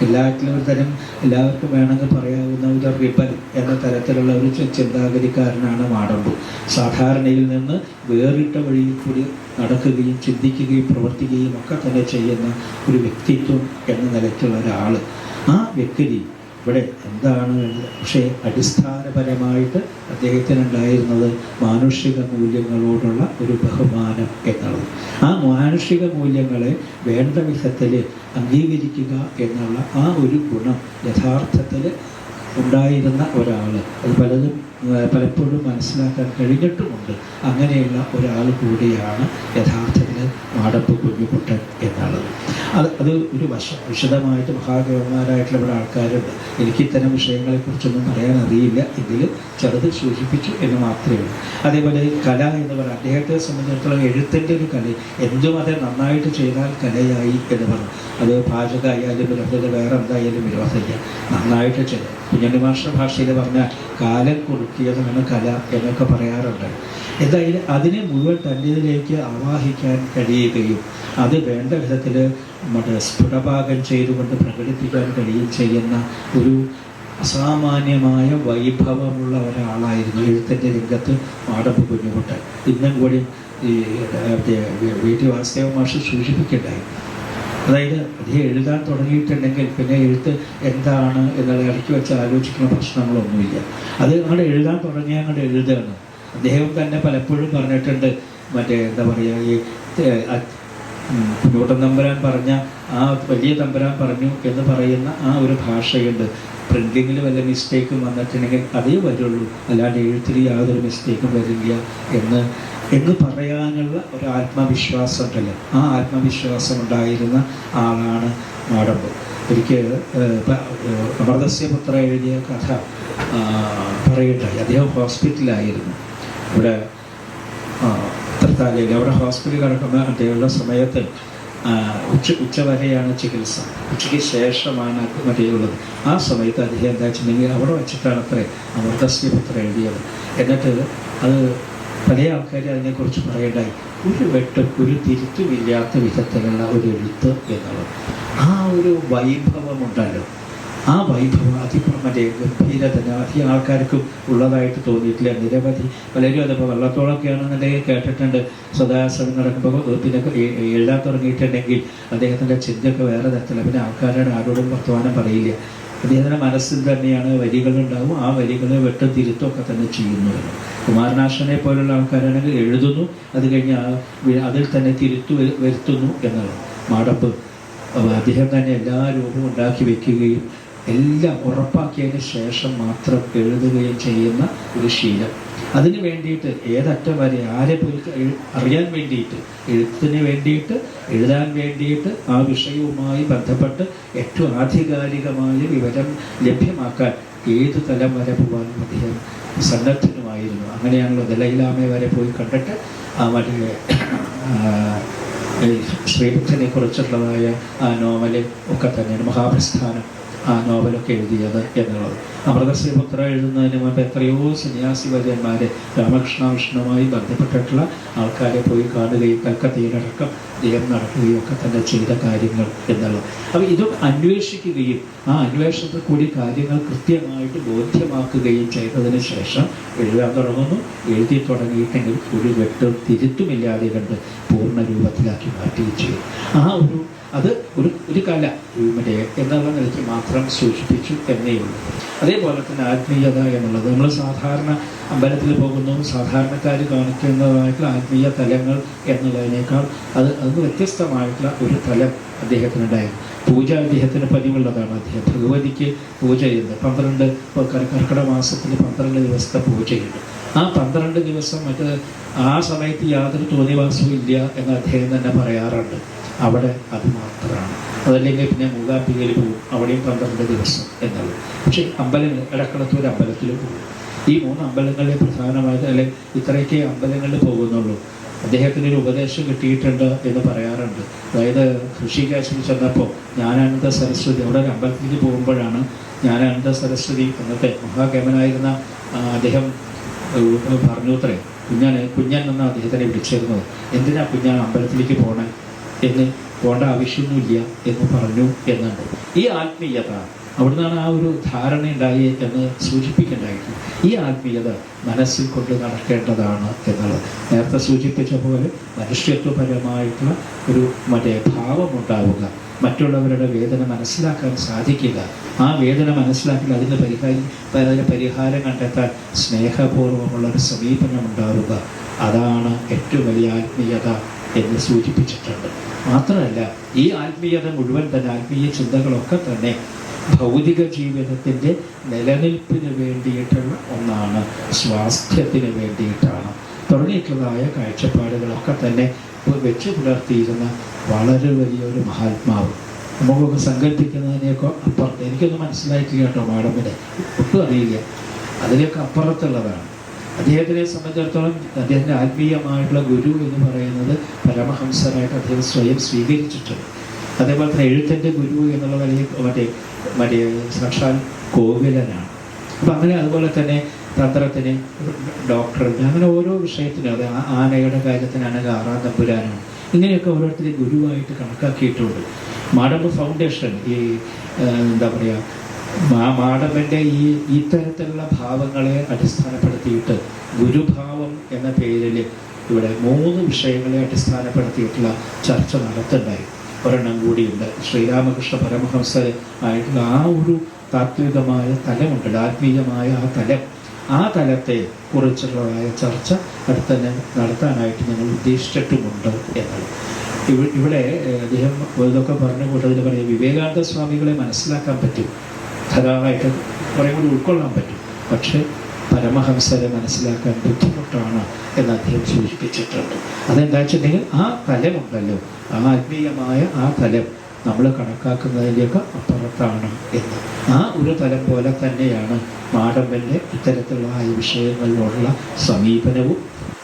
എല്ലാവർക്കും വേണമെങ്കിൽ പറയാവുന്ന ഒരു റിബൽ എന്ന തരത്തിലുള്ള ഒരു ചിന്താഗതിക്കാരനാണ് മാടമ്പ്. സാധാരണയിൽ നിന്ന് വേറിട്ട വഴിയിൽ കൂടി നടക്കുകയും ചിന്തിക്കുകയും പ്രവർത്തിക്കുകയും ഒക്കെ തന്നെ ചെയ്യുന്ന ഒരു വ്യക്തിത്വം എന്ന നിലയ്ക്കുള്ള ഒരാൾ. ആ വ്യക്തി ഇവിടെ എന്താണ് വേണ്ടത്? പക്ഷേ അടിസ്ഥാനപരമായിട്ട് അദ്ദേഹത്തിനുണ്ടായിരുന്നത് മാനുഷിക മൂല്യങ്ങളോടുള്ള ഒരു ബഹുമാനം എന്നുള്ളത്. ആ മാനുഷിക മൂല്യങ്ങളെ വേണ്ട വിധത്തിൽ അംഗീകരിക്കുക എന്നുള്ള ആ ഒരു ഗുണം യഥാർത്ഥത്തിൽ ഉണ്ടായിരുന്ന ഒരാൾ, അത് പലപ്പോഴും മനസ്സിലാക്കാൻ കഴിഞ്ഞിട്ടുമുണ്ട്. അങ്ങനെയുള്ള ഒരാൾ കൂടിയാണ് യഥാർത്ഥത്തിൽ പേര് മാടമ്പ് കുഞ്ഞുകുട്ടൻ എന്നുള്ളത്. അത് ഒരു വിശദമായിട്ട് മഹാകവിമാരായിട്ടുള്ള ഇവിടെ ആൾക്കാരുണ്ട്. എനിക്ക് ഇത്തരം വിഷയങ്ങളെക്കുറിച്ചൊന്നും പറയാൻ അറിയില്ല, എങ്കിലും ചെറുത് സൂചിപ്പിച്ചു എന്ന് മാത്രമേ ഉള്ളൂ. അതേപോലെ കല എന്ന് പറയുന്നത് അദ്ദേഹത്തെ സംബന്ധിച്ചിടത്തോളം എഴുത്തിൻ്റെ ഒരു കല, എന്തും അത് നന്നായിട്ട് ചെയ്താൽ കലയായി എന്ന് പറഞ്ഞു. അത് പാചകമായാലും വിരോധത, വേറെ എന്തായാലും വിരോധമില്ല, നന്നായിട്ട് ചെയ്യും. കുഞ്ഞുണ്ണി മാസ്റ്റർ ഭാഷയിൽ പറഞ്ഞാൽ കാലം കുറുക്കിയതാണ് കല എന്നൊക്കെ പറയാറുണ്ട്. എന്തായാലും അതിനെ മുഴുവൻ തന്നിലേക്ക് ആവാഹിക്കാൻ കഴിയുകയും അത് വേണ്ട വിധത്തിൽ സ്ഫുടഭാഗം ചെയ്തുകൊണ്ട് പ്രകടിപ്പിക്കാൻ കഴിയുകയും ചെയ്യുന്ന ഒരു അസാമാന്യമായ വൈഭവമുള്ള ഒരാളായിരുന്നു എഴുത്തിൻ്റെ രംഗത്ത് മാടമ്പ് കുഞ്ഞുകുട്ടൻ. ഇന്നും കൂടി ഈ വീട്ടി വാസുദേവ മാഷ് സൂചിപ്പിക്കണ്ടായി. അതായത് അദ്ദേഹം എഴുതാൻ തുടങ്ങിയിട്ടുണ്ടെങ്കിൽ പിന്നെ എഴുത്ത് എന്താണ് എന്നുള്ള ഇടയ്ക്ക് വെച്ച് ആലോചിക്കുന്ന പ്രശ്നങ്ങളൊന്നുമില്ല. അത് അങ്ങോട്ട് എഴുതാൻ തുടങ്ങിയാൽ അങ്ങോട്ട് എഴുതുകയാണ്. അദ്ദേഹം തന്നെ പലപ്പോഴും പറഞ്ഞിട്ടുണ്ട്, എന്താ പറയുക, ഈ കുഞ്ഞുകുട്ടൻ തമ്പുരാൻ പറഞ്ഞ ആ വലിയ തമ്പുരാൻ പറഞ്ഞു എന്ന് പറയുന്ന ആ ഒരു ഭാഷയുണ്ട്. പ്രിൻറ്റിങ്ങിൽ വല്ല മിസ്റ്റേക്കും വന്നിട്ടുണ്ടെങ്കിൽ അതേ വരുള്ളൂ, അല്ലാണ്ട് എഴുത്തിൽ യാതൊരു മിസ്റ്റേക്കും വരില്ല എന്ന് പറയാനുള്ള ഒരു ആത്മവിശ്വാസം ഉണ്ടല്ലോ. ആ ആത്മവിശ്വാസം ഉണ്ടായിരുന്ന ആളാണ് മാടമ്പ്. ഒരിക്കൽ അമൃതസ്യ പുത്ര എഴുതിയ കഥ പറയുണ്ടായി. അദ്ദേഹം ഹോസ്പിറ്റലായിരുന്നു ഇവിടെ തൃത്താലയിൽ. അവിടെ ഹോസ്പിറ്റലിൽ കിടക്കുന്ന അദ്ദേഹമുള്ള സമയത്ത് ഉച്ചവരെയാണ് ചികിത്സ, ഉച്ചയ്ക്ക് ശേഷമാണ് മറ്റേയുള്ളത്. ആ സമയത്ത് അദ്ദേഹം എന്താ വെച്ചിട്ടുണ്ടെങ്കിൽ അവിടെ വെച്ചിട്ടാണ് അത്രേ അമൃതസ്യ പുത്ര എഴുതിയത്. എന്നിട്ട് അത് പല ആൾക്കാർ അതിനെക്കുറിച്ച് പറയണ്ടായി. ഒരു വെട്ടും ഒരു തിരുത്തുമില്ലാത്ത വിധത്തിലുള്ള ഒരു എഴുത്ത് എന്നുള്ളത്, ആ ഒരു വൈഭവമുണ്ടല്ലോ, ആ വൈഭവം മറ്റേ ഗംഭീരതന അധികം ആൾക്കാർക്കും ഉള്ളതായിട്ട് തോന്നിയിട്ടില്ല. നിരവധി പലരും അതിപ്പോൾ വള്ളത്തോളൊക്കെ ആണെന്നുണ്ടെങ്കിൽ കേട്ടിട്ടുണ്ട്. സദാസനം നടക്കുമ്പോൾ പിന്നെ എഴുതാൻ തുടങ്ങിയിട്ടുണ്ടെങ്കിൽ അദ്ദേഹത്തിൻ്റെ ചിന്തയൊക്കെ വേറെ തരത്തില്ല. പിന്നെ ആൾക്കാരുടെ ആരോടും വർത്തമാനം പറയില്ല. അദ്ദേഹത്തിൻ്റെ മനസ്സിൽ തന്നെയാണ് വരികളുണ്ടാവും, ആ വരികളെ വെട്ടും തിരുത്തൊക്കെ തന്നെ ചെയ്യുന്നുവല്ലോ. കുമാരനാശനെ പോലുള്ള ആൾക്കാരാണെങ്കിൽ എഴുതുന്നു, അത് കഴിഞ്ഞ് അതിൽ തന്നെ വരുത്തുന്നു എന്നുള്ളത്. മാടമ്പ് അദ്ദേഹം തന്നെ എല്ലാ രൂപവും ഉണ്ടാക്കി വെക്കുകയും എല്ലാം ഉറപ്പാക്കിയതിന് ശേഷം മാത്രം എഴുതുകയും ചെയ്യുന്ന ഒരു ശീലം. അതിന് വേണ്ടിയിട്ട് ഏതറ്റം വരെ ആരെ അറിയാൻ വേണ്ടിയിട്ട്, എഴുത്തിന് വേണ്ടിയിട്ട്, എഴുതാൻ വേണ്ടിയിട്ട്, ആ വിഷയവുമായി ബന്ധപ്പെട്ട് ഏറ്റവും ആധികാരികമായ വിവരം ലഭ്യമാക്കാൻ ഏത് തലം വരെ പോകാനും അദ്ദേഹം സന്നദ്ധനുമായിരുന്നു. അങ്ങനെയാണല്ലോ ദലൈലാമയെ വരെ പോയി കണ്ടിട്ട് മറ്റേ ശ്രീബുദ്ധനെ കുറിച്ചുള്ളതായ ആ നോവല് ഒക്കെ തന്നെയാണ് മഹാപ്രസ്ഥാനം, ആ നോവലൊക്കെ എഴുതിയത് എന്നുള്ളത്. അമൃതശ്രീപുത്ര എഴുതുന്നതിന് മുമ്പ് എത്രയോ സന്യാസി വര്യന്മാരെ രാമകൃഷ്ണവിഷ്ണുമായി ബന്ധപ്പെട്ടിട്ടുള്ള ആൾക്കാരെ പോയി കാണുകയും കൽക്കത്തയിലടക്കം അദ്ദേഹം നടക്കുകയും ഒക്കെ തന്നെ ചെയ്ത കാര്യങ്ങൾ എന്നുള്ളത്. അപ്പോൾ ഇതും അന്വേഷിക്കുകയും ആ അന്വേഷണത്തിൽ കൂടി കാര്യങ്ങൾ കൃത്യമായിട്ട് ബോധ്യമാക്കുകയും ചെയ്തതിന് ശേഷം എഴുതാൻ തുടങ്ങുന്നു. എഴുതി തുടങ്ങിയിട്ടെങ്കിൽ ഒരു വെട്ടും തിരുത്തുമില്ലാതെ കണ്ട് പൂർണ്ണ രൂപത്തിലാക്കി മാറ്റുകയും ചെയ്യും. അത് ഒരു കല എന്നുള്ള നിലയ്ക്ക് മാത്രം സൂചിപ്പിച്ചു എന്നേ ഉള്ളൂ. അതേപോലെ തന്നെ ആത്മീയത എന്നുള്ളത് നമ്മൾ സാധാരണ അമ്പലത്തിൽ പോകുന്നു, സാധാരണക്കാർ കാണിക്കുന്നതായിട്ടുള്ള ആത്മീയ തലങ്ങൾ എന്നുള്ളതിനേക്കാൾ അത് വ്യത്യസ്തമായിട്ടുള്ള ഒരു തലം അദ്ദേഹത്തിനുണ്ടായിരുന്നു. പൂജ അദ്ദേഹത്തിന് പതിവുള്ളതാണ്. അദ്ദേഹം ഭഗവതിക്ക് പൂജ ചെയ്യുന്നത് 12 കർക്കിടക മാസത്തിൽ 12 ദിവസത്തെ പൂജയുണ്ട്. ആ 12 ദിവസം ആ സമയത്ത് യാതൊരു തോന്നിവാസവും ഇല്ല എന്ന് അദ്ദേഹം തന്നെ പറയാറുണ്ട്. അവിടെ അത് മാത്രമാണ്. അതല്ലെങ്കിൽ പിന്നെ മൂകാംബികയിൽ പോകും, അവിടെയും 12 ദിവസം എന്നുള്ളത്. പക്ഷേ അമ്പലങ്ങൾ ഇടക്കളത്തൂർ അമ്പലത്തിൽ പോകും. ഈ 3 അമ്പലങ്ങളിൽ പ്രധാനമായത് അല്ലെങ്കിൽ ഇത്രയൊക്കെ അമ്പലങ്ങളിൽ പോകുന്നുള്ളൂ. അദ്ദേഹത്തിനൊരു ഉപദേശം കിട്ടിയിട്ടുണ്ട് എന്ന് പറയാറുണ്ട്. അതായത് ഋഷികേശിൽ ചെന്നപ്പോൾ ജ്ഞാനാനന്ദ സരസ്വതി, അവിടെ ഒരു അമ്പലത്തിലേക്ക് പോകുമ്പോഴാണ് ജ്ഞാനാനന്ദ സരസ്വതി എന്നത്തെ മഹാകേമനായിരുന്ന അദ്ദേഹം പറഞ്ഞുത്രേ, കുഞ്ഞൻ എന്നാണ് അദ്ദേഹത്തിനെ വിളിച്ചിരുന്നത്. എന്തിനാ കുഞ്ഞാൻ അമ്പലത്തിലേക്ക് പോകണേ എന്ന്, പോകേണ്ട ആവശ്യമൊന്നുമില്ല എന്ന് പറഞ്ഞു എന്നുണ്ട്. ഈ ആത്മീയത അവിടുന്നാണ് ആ ഒരു ധാരണ ഉണ്ടായി എന്ന് സൂചിപ്പിക്കേണ്ടായിരുന്നു. ഈ ആത്മീയത മനസ്സിൽ കൊണ്ട് നടക്കേണ്ടതാണ് എന്നുള്ളത്. നേരത്തെ സൂചിപ്പിച്ച പോലെ മനുഷ്യത്വപരമായിട്ടുള്ള ഒരു ഭാവമുണ്ടാവുക, മറ്റുള്ളവരുടെ വേദന മനസ്സിലാക്കാൻ സാധിക്കുക, ആ വേദന മനസ്സിലാക്കി അതിന് പരിഹാരം കണ്ടെത്താൻ സ്നേഹപൂർവ്വമുള്ളൊരു സമീപനം ഉണ്ടാവുക, അതാണ് ഏറ്റവും വലിയ ആത്മീയത എന്ന് സൂചിപ്പിച്ചിട്ടുണ്ട്. മാത്രമല്ല ഈ ആത്മീയത മുഴുവൻ തന്നെ, ആത്മീയ ചിന്തകളൊക്കെ തന്നെ ഭൗതിക ജീവിതത്തിൻ്റെ നിലനിൽപ്പിന് വേണ്ടിയിട്ടുള്ള ഒന്നാണ്, സ്വാസ്ഥ്യത്തിന് വേണ്ടിയിട്ടാണ് തുടങ്ങിയിട്ടുള്ളതായ കാഴ്ചപ്പാടുകളൊക്കെ തന്നെ വെച്ച് പുലർത്തിയിരുന്ന വളരെ വലിയൊരു മഹാത്മാവ്. നമുക്കൊക്കെ സങ്കല്പിക്കുന്നതിനെയൊക്കെ അപ്പുറത്ത്, എനിക്കൊന്നും മനസ്സിലായിട്ടില്ല കേട്ടോ മാഡമിനെ, ഒട്ടും അറിയില്ല, അതിലേക്ക് അപ്പുറത്തുള്ളതാണ്. അദ്ദേഹത്തിനെ സംബന്ധിച്ചിടത്തോളം അദ്ദേഹത്തിൻ്റെ ആത്മീയമായിട്ടുള്ള ഗുരു എന്ന് പറയുന്നത് പരമഹംസനായിട്ട് അദ്ദേഹം സ്വയം സ്വീകരിച്ചിട്ടുണ്ട്. അതേപോലെ തന്നെ എഴുത്തിൻ്റെ ഗുരു എന്നുള്ള വലിയ മറ്റേ സാക്ഷാൽ കോവിലനാണ്. അപ്പം അങ്ങനെ അതുപോലെ തന്നെ തന്ത്രത്തിന് ഡോക്ടറിന്, അങ്ങനെ ഓരോ വിഷയത്തിനും, അത് ആനയുടെ കാര്യത്തിനാണെങ്കിൽ ആറാം തമ്പുരാനാണ്. ഇങ്ങനെയൊക്കെ ഓരോരുത്തരെയും ഗുരുവായിട്ട് കണക്കാക്കിയിട്ടുണ്ട്. മാടമ്പ് ഫൗണ്ടേഷൻ ഈ എന്താ പറയുക, മാടമ്പൻ്റെ ഈ ഇത്തരത്തിലുള്ള ഭാവങ്ങളെ അടിസ്ഥാനപ്പെടുത്തിയിട്ട് ഗുരുഭാവം എന്ന പേരിൽ ഇവിടെ 3 വിഷയങ്ങളെ അടിസ്ഥാനപ്പെടുത്തിയിട്ടുള്ള ചർച്ച നടത്തുണ്ടായി. ഒരെണ്ണം കൂടിയുണ്ട്, ശ്രീരാമകൃഷ്ണ പരമഹംസർ ആയിട്ടുള്ള ആ ഒരു താത്വികമായ തലമുണ്ടല്ലോ, ആത്മീയമായ ആ തലത്തെ കുറിച്ചുള്ളതായ ചർച്ച അടുത്തന്നെ നടത്താനായിട്ട് ഞങ്ങൾ ഉദ്ദേശിച്ചിട്ടുമുണ്ട് എന്നാണ്. ഇവിടെ അദ്ദേഹം ഇതൊക്കെ പറഞ്ഞ കൂട്ടത്തിൽ പറയും, വിവേകാനന്ദ സ്വാമികളെ മനസ്സിലാക്കാൻ പറ്റും, ധാരാളമായിട്ട് കുറേ കൂടി ഉൾക്കൊള്ളാൻ പറ്റും, പക്ഷേ പരമഹംസരെ മനസ്സിലാക്കാൻ ബുദ്ധിമുട്ടാണ് എന്ന് അദ്ദേഹം സൂചിപ്പിച്ചിട്ടുണ്ട്. അതെന്താ വെച്ചിട്ടുണ്ടെങ്കിൽ ആ തലമുണ്ടല്ലോ, ആ ആത്മീയമായ ആ തലം നമ്മൾ കണക്കാക്കുന്നതിൻ്റെയൊക്കെ അപ്പുറത്താണ് എന്ന്. ആ ഒരു തലം പോലെ തന്നെയാണ് മാടമ്പൻ്റെ ഇത്തരത്തിലുള്ള ഈ വിഷയങ്ങളിലുള്ള സമീപനവും,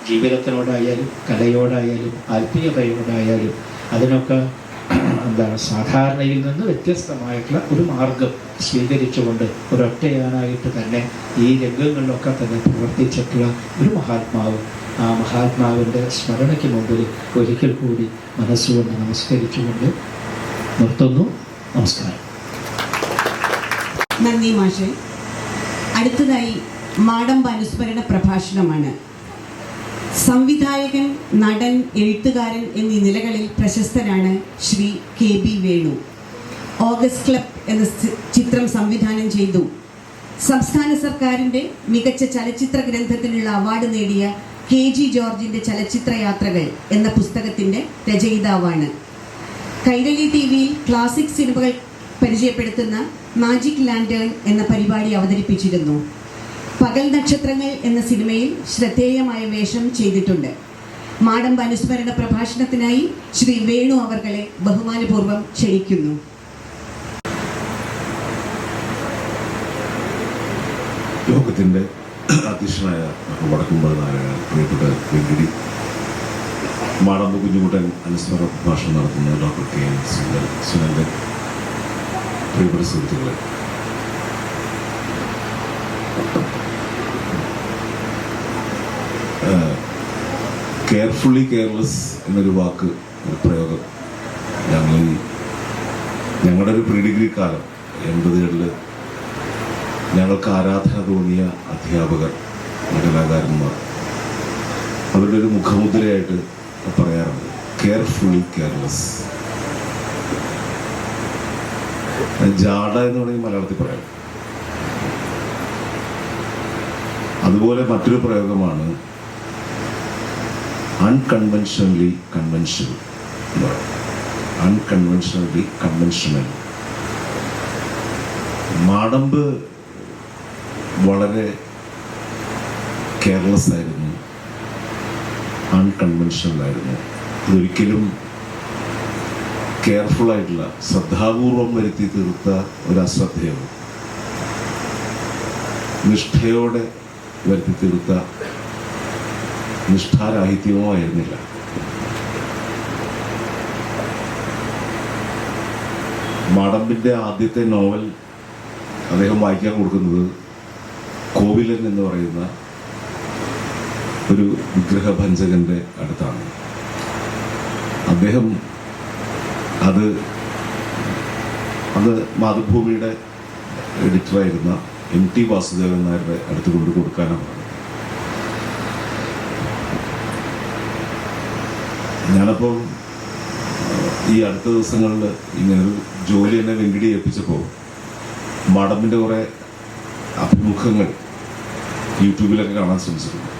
ജീവിതത്തിനോടായാലും കലയോടായാലും ആത്മീയതയോടായാലും അതിനൊക്കെ സാധാരണയിൽ നിന്ന് വ്യത്യസ്തമായിട്ടുള്ള ഒരു മാർഗം സ്വീകരിച്ചുകൊണ്ട് ഒരൊറ്റയാനായിട്ട് തന്നെ ഈ രംഗങ്ങളിലൊക്കെ തന്നെ പ്രവർത്തിച്ചിട്ടുള്ള ഒരു മഹാത്മാവ്. ആ മഹാത്മാവിൻ്റെ സ്മരണയ്ക്ക് മുമ്പിൽ ഒരിക്കൽ കൂടി മനസ്സുകൊണ്ട് നമസ്കരിച്ചുകൊണ്ട് നിർത്തുന്നു. നമസ്കാരം. നന്ദി മാഷെ. അടുത്തതായി മാടമ്പ് അനുസ്മരണ പ്രഭാഷണമാണ്. സംവിധായകൻ, നടൻ, എഴുത്തുകാരൻ എന്നീ നിലകളിൽ പ്രശസ്തനാണ് Shri KB Venu. August club എന്ന ചിത്രം സംവിധാനം ചെയ്തു. സംസ്ഥാന സർക്കാരിൻ്റെ മികച്ച ചലച്ചിത്ര ഗ്രന്ഥത്തിനുള്ള അവാർഡ് നേടിയ KG ജോർജിൻ്റെ ചലച്ചിത്ര യാത്രകൾ എന്ന പുസ്തകത്തിൻ്റെ രചയിതാവാണ്. കൈരളി TV-യിൽ ക്ലാസിക് സിനിമകൾ പരിചയപ്പെടുത്തുന്ന മാജിക് ലാൻറ്റേൺ എന്ന പരിപാടി അവതരിപ്പിച്ചിരുന്നു. പകൽ നക്ഷത്രങ്ങൾ എന്ന സിനിമയിൽ ശ്രദ്ധേയമായ വേഷം ചെയ്തിട്ടുണ്ട്. മാടമ്പ് അനുസ്മരണ പ്രഭാഷണത്തിനായി ശ്രീ വേണു അവർകളെ ബഹുമാനപൂർവ്വം ക്ഷണിക്കുന്നു. ലോകത്തിൻ്റെ അധ്യക്ഷനായ വടക്കുംപുഴ നാരായണൻ, പ്രിയപ്പെട്ട വെങ്കിടി, മാടമ്പ് കുഞ്ഞുകുട്ടൻ അനുസ്മരണ പ്രഭാഷണം നടത്തുന്ന ഡോക്ടർ KN സുനന്ദൻ, പ്രിയപ്പെട്ട സുഹൃത്തുക്കളെ, കെയർഫുള്ളി കെയർലെസ് എന്നൊരു വാക്ക്, ഒരു പ്രയോഗം ഞങ്ങളുടെ ഒരു പ്രീ ഡിഗ്രി കാലം 80കളിൽ ഞങ്ങൾക്ക് ആരാധന തോന്നിയ അധ്യാപകർ, കലാകാരന്മാർ അവരുടെ ഒരു മുഖമുദ്രയായിട്ട് പറയാറുണ്ട്, കെയർഫുള്ളി കെയർലെസ്. ജാട എന്ന് വേണമെങ്കിൽ മലയാളത്തിൽ പറയാം. അതുപോലെ മറ്റൊരു പ്രയോഗമാണ് അൺകൺവെൻഷനലി കൺവെൻഷനൽ എന്ന് പറയും. അൺകൺവെൻഷനലി കൺവെൻഷനൽ. മാടമ്പ് വളരെ കെയർലെസ് ആയിരുന്നു, അൺകൺവെൻഷനൽ ആയിരുന്നു. ഇതൊരിക്കലും കെയർഫുള്ളായിട്ടുള്ള, ശ്രദ്ധാപൂർവം വരുത്തി തീർത്ത ഒരു അശ്രദ്ധയോ നിഷ്ഠയോടെ വരുത്തി തീർത്ത നിഷ്ഠാരാഹിത്യമോ ആയിരുന്നില്ല. മാടമ്പിൻ്റെ ആദ്യത്തെ നോവൽ അദ്ദേഹം വായിക്കാൻ കൊടുക്കുന്നത് കോവിലൻ എന്ന് പറയുന്ന ഒരു വിഗ്രഹഭഞ്ജകൻ്റെ അടുത്താണ്. അദ്ദേഹം അന്ന് മാതൃഭൂമിയുടെ എഡിറ്ററായിരുന്ന MT വാസുദേവൻ നായരുടെ അടുത്ത് കൊണ്ട് കൊടുക്കാനാണ് പറഞ്ഞത്. ഞാനപ്പോൾ ഈ അടുത്ത ദിവസങ്ങളിൽ ഇങ്ങനൊരു ജോലി എന്നെ വെങ്കിടി ഏൽപ്പിച്ചപ്പോൾ മാടമ്പിൻ്റെ കുറേ അഭിമുഖങ്ങൾ യൂട്യൂബിലൊക്കെ കാണാൻ ശ്രമിച്ചിട്ടുണ്ട്.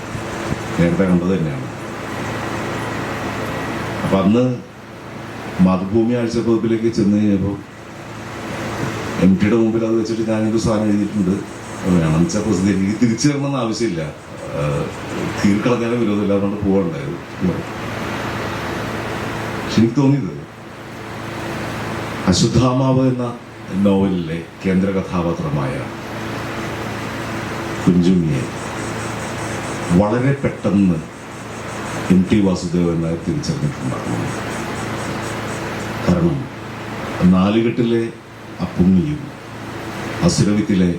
നേരത്തെ കണ്ടത് തന്നെയാണ്. അപ്പം അന്ന് മാതൃഭൂമി ആഴ്ചപ്പതിപ്പിലേക്ക് ചെന്ന് കഴിഞ്ഞപ്പോൾ MTയുടെ മുമ്പിൽ അത് വെച്ചിട്ട് ഞാനൊരു സാധനം എഴുതിയിട്ടുണ്ട്, വേണം വെച്ചാൽ പ്രസിദ്ധീകരിക്കും, തിരിച്ചു തരണമെന്ന് ആവശ്യമില്ല, കീഴ്ക്കളഞ്ഞാലും വിരോധമില്ല, അതുകൊണ്ട് പോകണ്ടായത്. എനിക്ക് തോന്നിയത് അശ്വത്ഥാമാവ് എന്ന നോവലിലെ കേന്ദ്ര കഥാപാത്രമായ കുഞ്ചുണ്ണിയെ വളരെ പെട്ടെന്ന് MT വാസുദേവൻ നായർ തിരിച്ചറിഞ്ഞിട്ടുണ്ടാകും. കാരണം നാലുകെട്ടിലെ അപ്പുണ്ണിയും അസുരവിത്തിലെ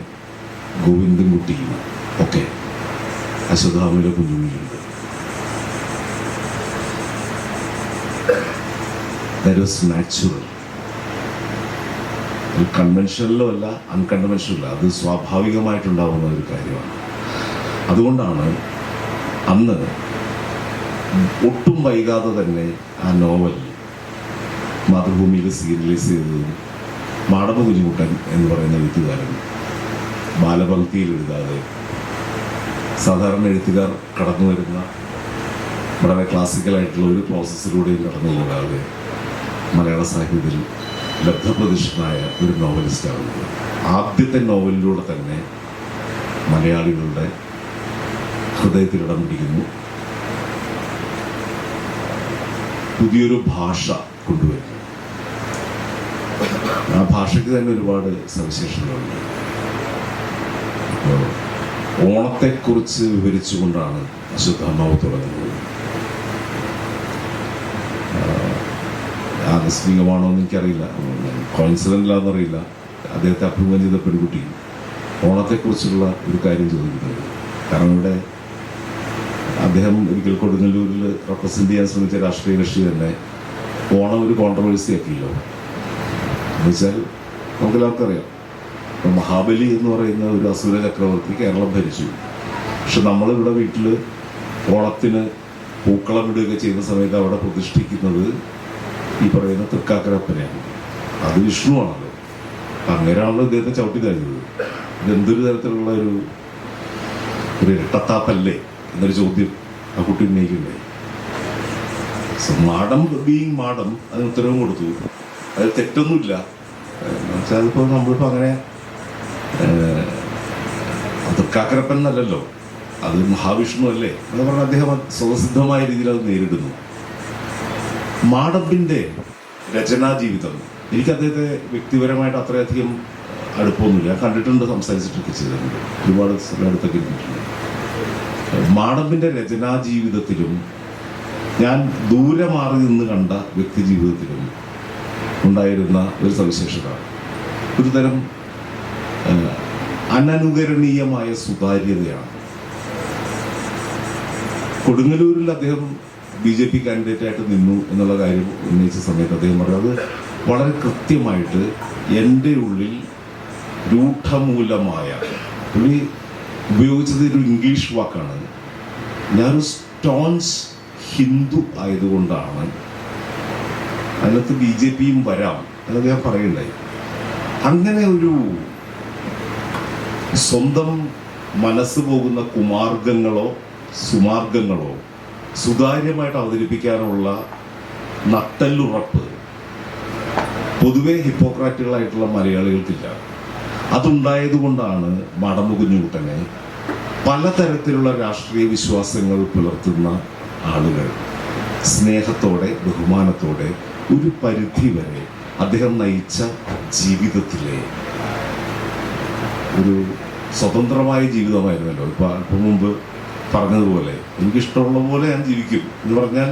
ഗോവിന്ദൻകുട്ടിയും ഒക്കെ അശ്വത്ഥാമയിലെ കുഞ്ഞുണ്ണിയുണ്ട്. That was natural. കൺവെൻഷനലോ അല്ല, അൺകൺവെൻഷനലോ, അത് സ്വാഭാവികമായിട്ടുണ്ടാവുന്ന ഒരു കാര്യമാണ്. അതുകൊണ്ടാണ് അന്ന് ഒട്ടും വൈകാതെ തന്നെ ആ നോവൽ മാതൃഭൂമിയിൽ സീരിയലൈസ് ചെയ്തത് മാടമ്പ് കുഞ്ഞുകുട്ടൻ എന്ന് പറയുന്ന എഴുത്തുകാരൻ ബാലഭക്തിയിൽ എഴുതാതെ സാധാരണ എഴുത്തുകാർ കടന്നു വരുന്ന വളരെ ക്ലാസിക്കലായിട്ടുള്ള ഒരു പ്രോസസ്സിലൂടെയും കടന്നു പോകാതെ മലയാള സാഹിത്യത്തിൽ ലബ്ധപ്രതിഷ്ഠനായ ഒരു നോവലിസ്റ്റാണ്. ആദ്യത്തെ നോവലിലൂടെ തന്നെ മലയാളികളുടെ ഹൃദയത്തിൽ ഇടം പിടിക്കുന്നു. പുതിയൊരു ഭാഷ കൊണ്ടുവരുന്നു. ആ ഭാഷയ്ക്ക് തന്നെ ഒരുപാട് സവിശേഷതകളുണ്ട്. അപ്പോൾ ഓണത്തെക്കുറിച്ച് വിവരിച്ചുകൊണ്ടാണ് അശ്വത്ഥാമാവ് തുടങ്ങുന്നത്. ആകസ്മികമാണോ എന്ന് എനിക്കറിയില്ല, കോയിൻസിഡൻ്റിലാണെന്നറിയില്ല. അദ്ദേഹത്തെ അഭിമുഖം ചെയ്ത പെൺകുട്ടി ഓണത്തെക്കുറിച്ചുള്ള ഒരു കാര്യം ചോദിക്കുന്നത്. കാരണം ഇവിടെ അദ്ദേഹം ഒരിക്കൽ കൊടുങ്ങല്ലൂരിൽ റെപ്രസെൻ്റ് ചെയ്യാൻ ശ്രമിച്ച രാഷ്ട്രീയ കക്ഷി തന്നെ ഓണം ഒരു കോൺട്രവേഴ്സി ആക്കിയല്ലോ. എന്നുവെച്ചാൽ നമുക്കെല്ലാവർക്കും അറിയാം, ഇപ്പം മഹാബലി എന്ന് പറയുന്ന ഒരു അസുര ചക്രവർത്തി കേരളം ഭരിച്ചു. പക്ഷെ നമ്മളിവിടെ വീട്ടിൽ ഓണത്തിന് പൂക്കളം ഇടുകയൊക്കെ ചെയ്യുന്ന സമയത്ത് അവിടെ പ്രതിഷ്ഠിക്കുന്നത് ഈ പറയുന്ന തൃക്കാക്കരപ്പനെയാണ്. അത് വിഷ്ണുവാണല്ലോ. അങ്ങനെയാണല്ലോ ഇദ്ദേഹത്തെ ചവിട്ടി തരുന്നത്. ഇതെന്തൊരു തരത്തിലുള്ള ഒരു ഇരട്ടത്താപ്പല്ലേ എന്നൊരു ചോദ്യം ആ കുട്ടി ഉന്നയിക്കണ്ടേ. മാഡം ബീയിങ് മാഡം അതിന് ഉത്തരവും കൊടുത്തു. അത് തെറ്റൊന്നുമില്ല. എന്നുവെച്ചാൽ അതിപ്പോൾ നമ്മളിപ്പോൾ അങ്ങനെ തൃക്കാക്കരപ്പൻ എന്നല്ലല്ലോ, അത് മഹാവിഷ്ണു അല്ലേ എന്ന് പറഞ്ഞാൽ അദ്ദേഹം സ്വതസിദ്ധമായ രീതിയിൽ അത് നേരിടുന്നു. മാടമ്പിൻ്റെ രചനാ ജീവിതം എനിക്ക് അദ്ദേഹത്തെ വ്യക്തിപരമായിട്ട് അത്രയധികം അടുപ്പമൊന്നുമില്ല. കണ്ടിട്ടുണ്ട്, സംസാരിച്ചിട്ടൊക്കെ ചെയ്തിട്ടുണ്ട്, ഒരുപാട് സ്ഥലത്തൊക്കെ ഇരുന്നിട്ടുണ്ട്. മാടമ്പിൻ്റെ രചനാ ജീവിതത്തിലും ഞാൻ ദൂരെ മാറി നിന്ന് കണ്ട വ്യക്തി ജീവിതത്തിലും ഉണ്ടായിരുന്ന ഒരു സവിശേഷത ഒരു തരം അനനുകരണീയമായ സുതാര്യതയാണ്. കൊടുങ്ങല്ലൂരിൽ അദ്ദേഹം BJP കാൻഡിഡേറ്റായിട്ട് നിന്നു എന്നുള്ള കാര്യം ഉന്നയിച്ച സമയത്ത് അദ്ദേഹം പറഞ്ഞു, അത് വളരെ കൃത്യമായിട്ട് എൻ്റെ ഉള്ളിൽ രൂഢമൂലമായ, പുള്ളി ഉപയോഗിച്ചത് ഒരു ഇംഗ്ലീഷ് വാക്കാണ്, ഞാനൊരു സ്റ്റോൺസ് ഹിന്ദു ആയതുകൊണ്ടാണ് അതിനകത്ത് BJPയും വരാം എന്ന് അദ്ദേഹം പറയുണ്ടായി. അങ്ങനെ ഒരു സ്വന്തം മനസ്സ് പോകുന്ന കുമാർഗങ്ങളോ സുമാർഗങ്ങളോ സുതാര്യമായിട്ട് അവതരിപ്പിക്കാനുള്ള നട്ടല്ലുറപ്പ് പൊതുവെ ഹിപ്പോക്രാറ്റുകളായിട്ടുള്ള മലയാളികൾക്കില്ല. അതുണ്ടായതുകൊണ്ടാണ് മാടമ്പ് കുഞ്ഞുകുട്ടനെ പലതരത്തിലുള്ള രാഷ്ട്രീയ വിശ്വാസങ്ങൾ പുലർത്തുന്ന ആളുകൾ സ്നേഹത്തോടെ ബഹുമാനത്തോടെ ഒരു പരിധി വരെ അദ്ദേഹം നയിച്ച ജീവിതത്തിലെ ഒരു സ്വതന്ത്രമായ ജീവിതമായിരുന്നല്ലോ. ഇപ്പം അല്പം മുമ്പ് പറഞ്ഞതുപോലെ എനിക്കിഷ്ടമുള്ള പോലെ ഞാൻ ജീവിക്കും എന്ന് പറഞ്ഞാൽ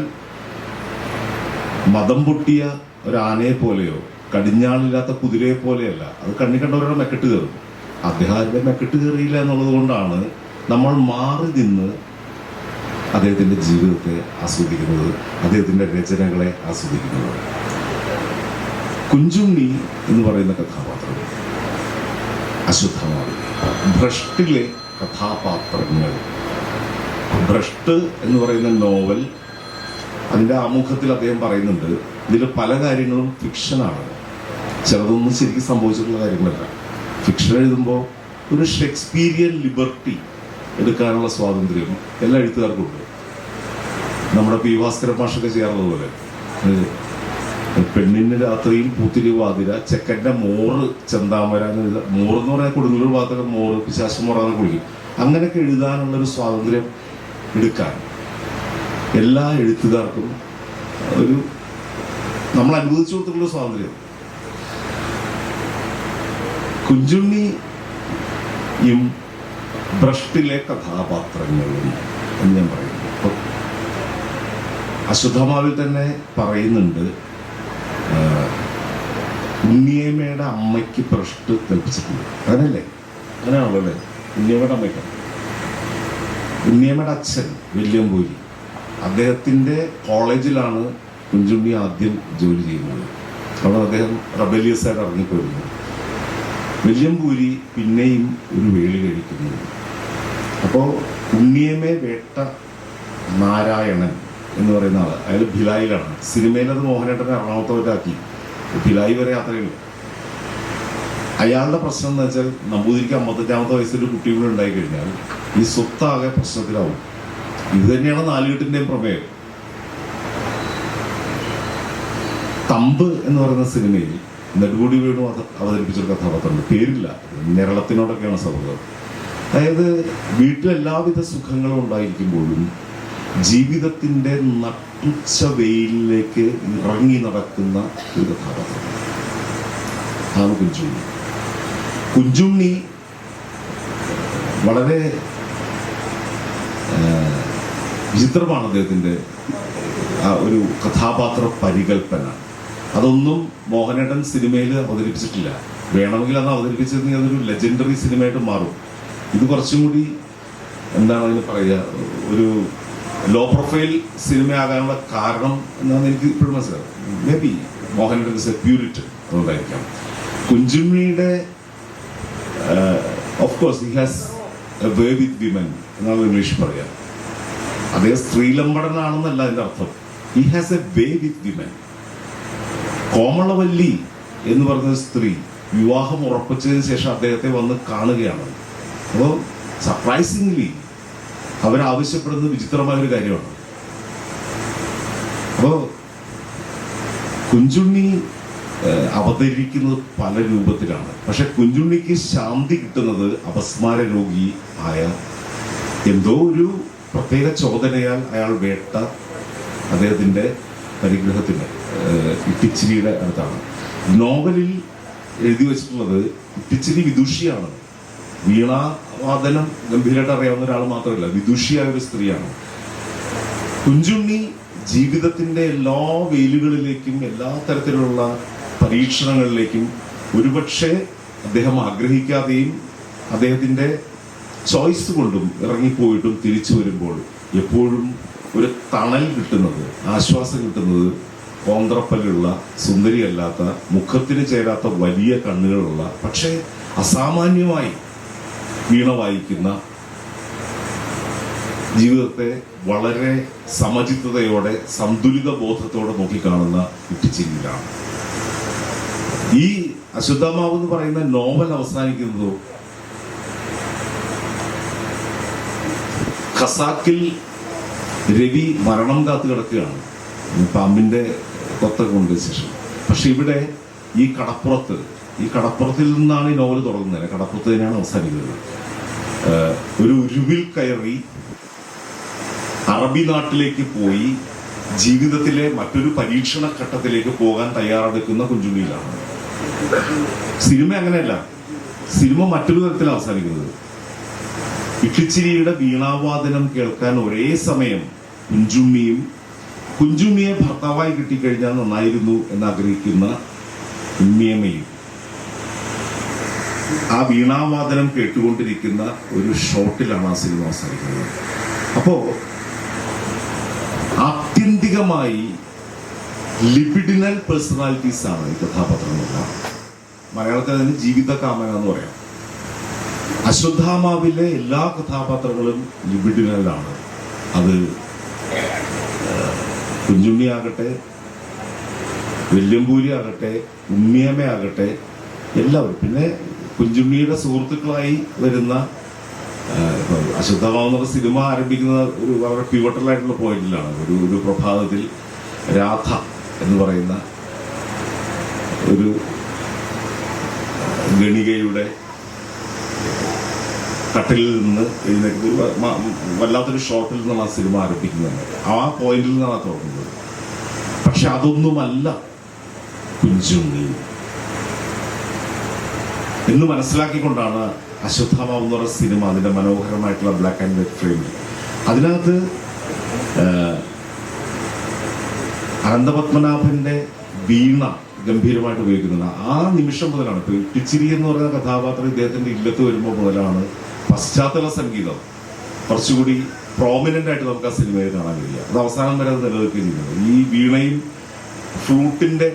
മതം പൊട്ടിയ ഒരു ആനയെ പോലെയോ കടിഞ്ഞാളില്ലാത്ത കുതിരയെ പോലെയല്ല. അത് കണ്ണി കണ്ടവരുടെ മെക്കെട്ട് കയറും. അദ്ദേഹം അതിൻ്റെ മെക്കെട്ട് കയറിയില്ല എന്നുള്ളത് കൊണ്ടാണ് നമ്മൾ മാറി നിന്ന് അദ്ദേഹത്തിൻ്റെ ജീവിതത്തെ ആസ്വദിക്കുന്നത്, അദ്ദേഹത്തിൻ്റെ രചനകളെ ആസ്വദിക്കുന്നത്. കുഞ്ചുണ്ണി എന്ന് പറയുന്ന കഥാപാത്രം അശ്വത്ഥാമാവ്, ഭ്രഷ്ടിലെ കഥാപാത്രങ്ങൾ. ഭ്രഷ്ട് എന്ന് പറയുന്ന നോവൽ, അതിൻ്റെ ആമുഖത്തിൽ അദ്ദേഹം പറയുന്നുണ്ട് ഇതിൽ പല കാര്യങ്ങളും ഫിക്ഷനാണ്, ചിലതൊന്നും ശരിക്കും സംഭവിച്ചിട്ടുള്ള കാര്യങ്ങളല്ല. ഫിക്ഷൻ എഴുതുമ്പോൾ ഒരു ഷേക്സ്പീരിയൻ ലിബർട്ടി എടുക്കാനുള്ള സ്വാതന്ത്ര്യം എല്ലാ എഴുത്തുകാർക്കും ഉണ്ട്. നമ്മുടെ P. ഭാസ്കരൻ മാഷൊക്കെ ചെയ്യാറുള്ളത് പോലെ പെണ്ണിന് രാത്രിയിൽ പൂത്തിരി വാതിര, ചെക്കൻ്റെ മോറ് ചെന്താമര, മോറ് എന്ന് പറയാൻ കൊടുങ്ങല്ലൂർ ഭാഗത്തൊക്കെ മോറ് പിശാശം മോറാന്ന് കുളിക്കും. അങ്ങനെയൊക്കെ എഴുതാനുള്ളൊരു സ്വാതന്ത്ര്യം എടുക്കാൻ എല്ലാ എഴുത്തുകാർക്കും ഒരു നമ്മൾ അനുവദിച്ചു കൊടുത്തിട്ടുള്ള സ്വാതന്ത്ര്യം. കുഞ്ചുണ്ണിയും ഭ്രഷ്ടിലെ കഥാപാത്രങ്ങളും എന്ന് ഞാൻ പറയുന്നു. ഇപ്പൊ അശ്വത്ഥമാവിൽ തന്നെ പറയുന്നുണ്ട്, ഉണ്ണിയമ്മയുടെ അമ്മയ്ക്ക് ഭ്രഷ്ട് കൽപ്പിച്ചിട്ടുണ്ട്. അങ്ങനെയല്ലേ? അങ്ങനെയാണല്ലോ അല്ലേ? ഉണ്ണിയമ്മയുടെ അമ്മയ്ക്കാണ്. ഉണ്ണിയമ്മയുടെ അച്ഛൻ വില്യംപൂരി, അദ്ദേഹത്തിൻ്റെ കോളേജിലാണ് കുഞ്ചുണ്ണി ആദ്യം ജോലി ചെയ്യുന്നത്. അവിടെ അദ്ദേഹം റബലിയസായിട്ട് ഇറങ്ങിപ്പോയിരുന്നു. വില്യംപൂരി പിന്നെയും ഒരു വേളി കഴിക്കുന്നു. അപ്പോൾ ഉണ്ണിയമ്മയെ വേട്ട നാരായണൻ എന്ന് പറയുന്ന ആൾ, അയാൾ ഭിലായിലാണ്. സിനിമയിലത് മോഹനേട്ടനെ എറണാകുളത്തോട്ടാക്കി, ഭിലായി വരെ യാത്രയുണ്ട്. അയാളുടെ പ്രശ്നം എന്ന് വെച്ചാൽ നമ്പൂതിരിക്ക് 55-ാമത്തെ വയസ്സിൽ ഒരു കുട്ടി കൂടെ ഉണ്ടായി കഴിഞ്ഞാൽ ഈ സ്വത്താകെ പ്രശ്നത്തിലാവും. ഇത് തന്നെയാണ് നാലുകെട്ടിൻ്റെയും പ്രമേയം. തമ്പ് എന്ന് പറയുന്ന സിനിമയിൽ നെടുമുടി വേണു അവതരിപ്പിച്ചൊരു കഥാപാത്രമുണ്ട്, പേരില്ല, നിരളത്തിനോടൊക്കെയാണ് സൗഹൃദം. അതായത് വീട്ടിൽ എല്ലാവിധ സുഖങ്ങളും ഉണ്ടായിരിക്കുമ്പോഴും ജീവിതത്തിൻ്റെ നട്ടുച്ച വെയിലിലേക്ക് ഇറങ്ങി നടക്കുന്ന ഒരു കഥാപാത്രം ആണ് കുഞ്ചുണ്ണി. കുഞ്ചുണ്ണി വളരെ വിചിത്രമാണ് അദ്ദേഹത്തിൻ്റെ ഒരു കഥാപാത്ര പരികൽപ്പന. അതൊന്നും മോഹനേട്ടൻ സിനിമയിൽ അവതരിപ്പിച്ചിട്ടില്ല. വേണമെങ്കിൽ അത് അവതരിപ്പിച്ചിരുന്നെങ്കിൽ അതൊരു ലെജൻഡറി സിനിമയായിട്ട് മാറും. ഇത് കുറച്ചും കൂടി എന്താണ് അതിന് പറയുക, ഒരു ലോ പ്രൊഫൈൽ സിനിമയാകാനുള്ള കാരണം എന്താണെന്ന് എനിക്ക് ഇപ്പോഴും മനസ്സിലാവും. മേ ബി മോഹനേട്ടൻ ഇസ് എ പ്യൂരിറ്റൻ, അതുകൊണ്ടായിരിക്കാം. കുഞ്ചുണ്ണിയുടെ of course he has a way with women എന്നാണ് ഇംഗ്ലീഷ് പറയാം. അദ്ദേഹം സ്ത്രീലമ്പടനാണെന്നല്ല അതിൻ്റെ അർത്ഥം. He has a way with women. Komalavalli എന്ന് പറഞ്ഞ സ്ത്രീ വിവാഹം ഉറപ്പിച്ചതിന് ശേഷം അദ്ദേഹത്തെ വന്ന് കാണുകയാണ്. അപ്പോൾ സർപ്രൈസിംഗ്ലി അവരാവശ്യപ്പെടുന്നത് വിചിത്രമായ ഒരു കാര്യമാണ്. അപ്പോൾ കുഞ്ചുണ്ണി അവതരിക്കുന്നത് പല രൂപത്തിലാണ്. പക്ഷെ കുഞ്ചുണ്ണിക്ക് ശാന്തി കിട്ടുന്നത് അപസ്മാര രോഗി ആയ എന്തോ ഒരു പ്രത്യേക ചോദനയാൽ അയാൾ വേട്ട അദ്ദേഹത്തിൻ്റെ പരിഗ്രഹത്തിൻ്റെ ഇട്ടിച്ചിരിയുടെ അടുത്താണ്. നോവലിൽ എഴുതി വെച്ചിട്ടുള്ളത് ഇട്ടിച്ചിരി വിദുഷിയാണ്. വീണാവാദനം ഗംഭീരമായിട്ട് അറിയാവുന്ന ഒരാൾ മാത്രമല്ല, വിദുഷിയായ ഒരു സ്ത്രീയാണ്. കുഞ്ചുണ്ണി ജീവിതത്തിൻ്റെ എല്ലാ വെയിലുകളിലേക്കും എല്ലാ തരത്തിലുള്ള പരീക്ഷണങ്ങളിലേക്കും ഒരുപക്ഷെ അദ്ദേഹം ആഗ്രഹിക്കാതെയും അദ്ദേഹത്തിൻ്റെ ചോയ്സ് കൊണ്ടും ഇറങ്ങിപ്പോയിട്ടും തിരിച്ചു വരുമ്പോൾ എപ്പോഴും ഒരു തണൽ കിട്ടുന്നത്, ആശ്വാസം കിട്ടുന്നത് കോന്ത്രപ്പലുള്ള, സുന്ദരിയല്ലാത്ത, മുഖത്തിന് ചേരാത്ത വലിയ കണ്ണുകളുള്ള, പക്ഷേ അസാമാന്യമായി വീണ വായിക്കുന്ന, ജീവിതത്തെ വളരെ സമചിത്തതയോടെ സന്തുലിത ബോധത്തോടെ നോക്കിക്കാണുന്ന ഇട്ടിച്ചിരിയിലാണ്. ഈ അശ്വത്ഥമാവ് എന്ന് പറയുന്ന നോവൽ അവസാനിക്കുന്നതോ ഖസാക്കിൽ രവി മരണം കാത്തു കിടക്കുകയാണ് പാമ്പിന്റെ കൊത്തൊക്കെ കൊണ്ടതിന് ശേഷം. പക്ഷെ ഇവിടെ ഈ കടപ്പുറത്തിൽ നിന്നാണ് ഈ നോവൽ തുടങ്ങുന്നത്. കടപ്പുറത്ത് തന്നെയാണ് അവസാനിക്കുന്നത്. ഒരു ഉരുവിൽ കയറി അറബി നാട്ടിലേക്ക് പോയി ജീവിതത്തിലെ മറ്റൊരു പരീക്ഷണ ഘട്ടത്തിലേക്ക് പോകാൻ തയ്യാറെടുക്കുന്ന കുഞ്ചുണ്ണിയിലാണ്. സിനിമ അങ്ങനെയല്ല. സിനിമ മറ്റൊരു തരത്തിൽ അവസാനിക്കുന്നത്. ഇട്ടിച്ചിരിയുടെ വീണാവാദനം കേൾക്കാൻ ഒരേ സമയം കുഞ്ചുണ്ണിയെ ഭർത്താവായി കിട്ടിക്കഴിഞ്ഞാൽ നന്നായിരുന്നു എന്നാഗ്രഹിക്കുന്ന ഉണ്ണിയമ്മയും ആ വീണാവാദനം കേട്ടുകൊണ്ടിരിക്കുന്ന ഒരു ഷോട്ടിലാണ് ആ സിനിമ അവസാനിക്കുന്നത്. അപ്പോ ആത്യന്തികമായി ലിബിഡിനൽ പേഴ്സണാലിറ്റീസ് ആണ് ഈ കഥാപാത്രങ്ങളെല്ലാം. മലയാളത്തിൽ അതിന് ജീവിത കാമന എന്ന് പറയാം. അശ്വത്ഥാമാവിലെ എല്ലാ കഥാപാത്രങ്ങളും ലിബിഡിനലാണ്. അത് കുഞ്ചുണ്ണി ആകട്ടെ, വെല്ലുംപൂരി ആകട്ടെ, ഉണ്ണിയമ്മയാകട്ടെ, എല്ലാവരും. പിന്നെ കുഞ്ചുണ്ണിയുടെ സുഹൃത്തുക്കളായി വരുന്ന അശ്വത്ഥമാവ് എന്നുള്ള സിനിമ ആരംഭിക്കുന്ന ഒരു വളരെ പിവട്ടലായിട്ടുള്ള പോയിന്റിലാണ്. ഒരു പ്രഭാതത്തിൽ രാധ എന്ന് പറയുന്ന ഒരു ഗണികയുടെ കട്ടിലിൽ നിന്ന് എഴുന്നേൽക്കുന്ന വല്ലാത്തൊരു ഷോട്ടിൽ നിന്നാണ് ആ സിനിമ ആരംഭിക്കുന്നത്. ആ പോയിന്റിൽ നിന്നാണ് തുറക്കുന്നത്. പക്ഷെ അതൊന്നുമല്ല കുഞ്ചുണ്ണി എന്ന് മനസ്സിലാക്കിക്കൊണ്ടാണ് അശ്വത്ഥാമാവ് എന്ന് പറയുന്ന സിനിമ, അതിൻ്റെ മനോഹരമായിട്ടുള്ള ബ്ലാക്ക് ആൻഡ് വൈറ്റ് ഫ്രെയിമിൽ, അതിനകത്ത് അനന്തപത്മനാഭൻ്റെ വീണ ഗംഭീരമായിട്ട് ഉപയോഗിക്കുന്നുണ്ട്. ആ നിമിഷം മുതലാണ് ഇപ്പോൾ ഇട്ടിച്ചിരി എന്ന് പറയുന്ന കഥാപാത്രം ഇദ്ദേഹത്തിൻ്റെ ഇല്ലത്ത് വരുമ്പോൾ മുതലാണ് പശ്ചാത്തല സംഗീതം കുറച്ചുകൂടി പ്രോമിനൻ്റ് ആയിട്ട് നമുക്ക് ആ സിനിമയിൽ കാണാൻ കഴിയുക. അത് അവസാനം വരെ അത് നിലനിൽക്കുകയും ചെയ്യുന്നത്. ഈ വീണയും ഫ്ലൂട്ടിൻ്റെ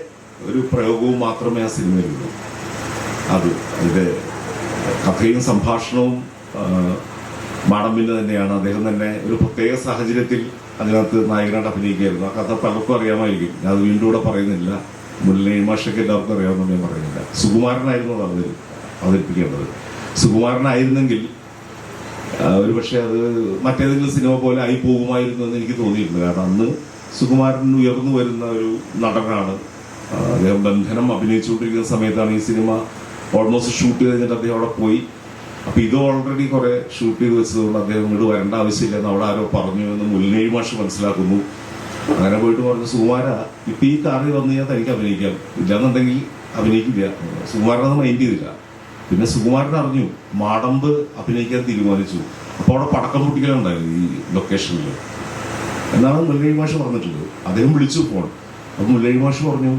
ഒരു പ്രയോഗവും മാത്രമേ ആ സിനിമയിലുള്ളൂ. അത് അതിൻ്റെ കഥയും സംഭാഷണവും മാടമ്പിൻ്റെ തന്നെയാണ്. അദ്ദേഹം തന്നെ ഒരു പ്രത്യേക സാഹചര്യത്തിൽ അതിനകത്ത് നായകനായിട്ട് അഭിനയിക്കുകയായിരുന്നു. ആ കഥ പലർക്കും അറിയാമായിരിക്കും, ഞാൻ അത് വീണ്ടും കൂടെ പറയുന്നില്ല. മുല്ലൈ മാഷൊക്കെ എല്ലാവർക്കും അറിയാമെന്ന് ഞാൻ പറയുന്നില്ല. സുകുമാരനായിരുന്നു അത് അവതരിപ്പിക്കേണ്ടത്. സുകുമാരനായിരുന്നെങ്കിൽ ഒരു പക്ഷേ അത് മറ്റേതെങ്കിലും സിനിമ പോലെ ആയി പോകുമായിരുന്നു എന്ന് എനിക്ക് തോന്നിയിട്ടുണ്ട്. കാരണം അന്ന് സുകുമാരൻ ഉയർന്നു വരുന്ന ഒരു നടനാണ്. അദ്ദേഹം ബന്ധനം അഭിനയിച്ചുകൊണ്ടിരിക്കുന്ന സമയത്താണ് ഈ സിനിമ ഓൾമോസ്റ്റ് ഷൂട്ട് ചെയ്ത് കഴിഞ്ഞിട്ട് അദ്ദേഹം അവിടെ പോയി. അപ്പോൾ ഇത് ഓൾറെഡി കുറേ ഷൂട്ട് ചെയ്ത് വെച്ചതുകൊണ്ട് അദ്ദേഹം ഇങ്ങോട്ട് വരേണ്ട ആവശ്യമില്ലെന്ന് അവിടെ ആരോ പറഞ്ഞു എന്ന് മുല്ലൈ മാഷ് മനസ്സിലാക്കുന്നു. അങ്ങനെ പോയിട്ട് പറഞ്ഞു, സുകുമാര ഇപ്പം ഈ കാറിൽ വന്നു കഴിഞ്ഞാൽ തനിക്ക് അഭിനയിക്കാം, ഇല്ലാന്നുണ്ടെങ്കിൽ അഭിനയിക്കില്ല. സുകുമാരനത് മൈൻഡ് ചെയ്തില്ല. പിന്നെ സുകുമാരൻ അറിഞ്ഞു മാടമ്പ് അഭിനയിക്കാൻ തീരുമാനിച്ചു. അപ്പോൾ അവിടെ പടക്കം പൊട്ടിക്കലുണ്ടായിരുന്നു ഈ ലൊക്കേഷനിൽ എന്നാണ് മുല്ലൈ മാഷ് പറഞ്ഞിട്ടുള്ളത്. അദ്ദേഹം വിളിച്ചു ഫോൺ. അപ്പോൾ മുല്ലൈ മാഷ് പറഞ്ഞു,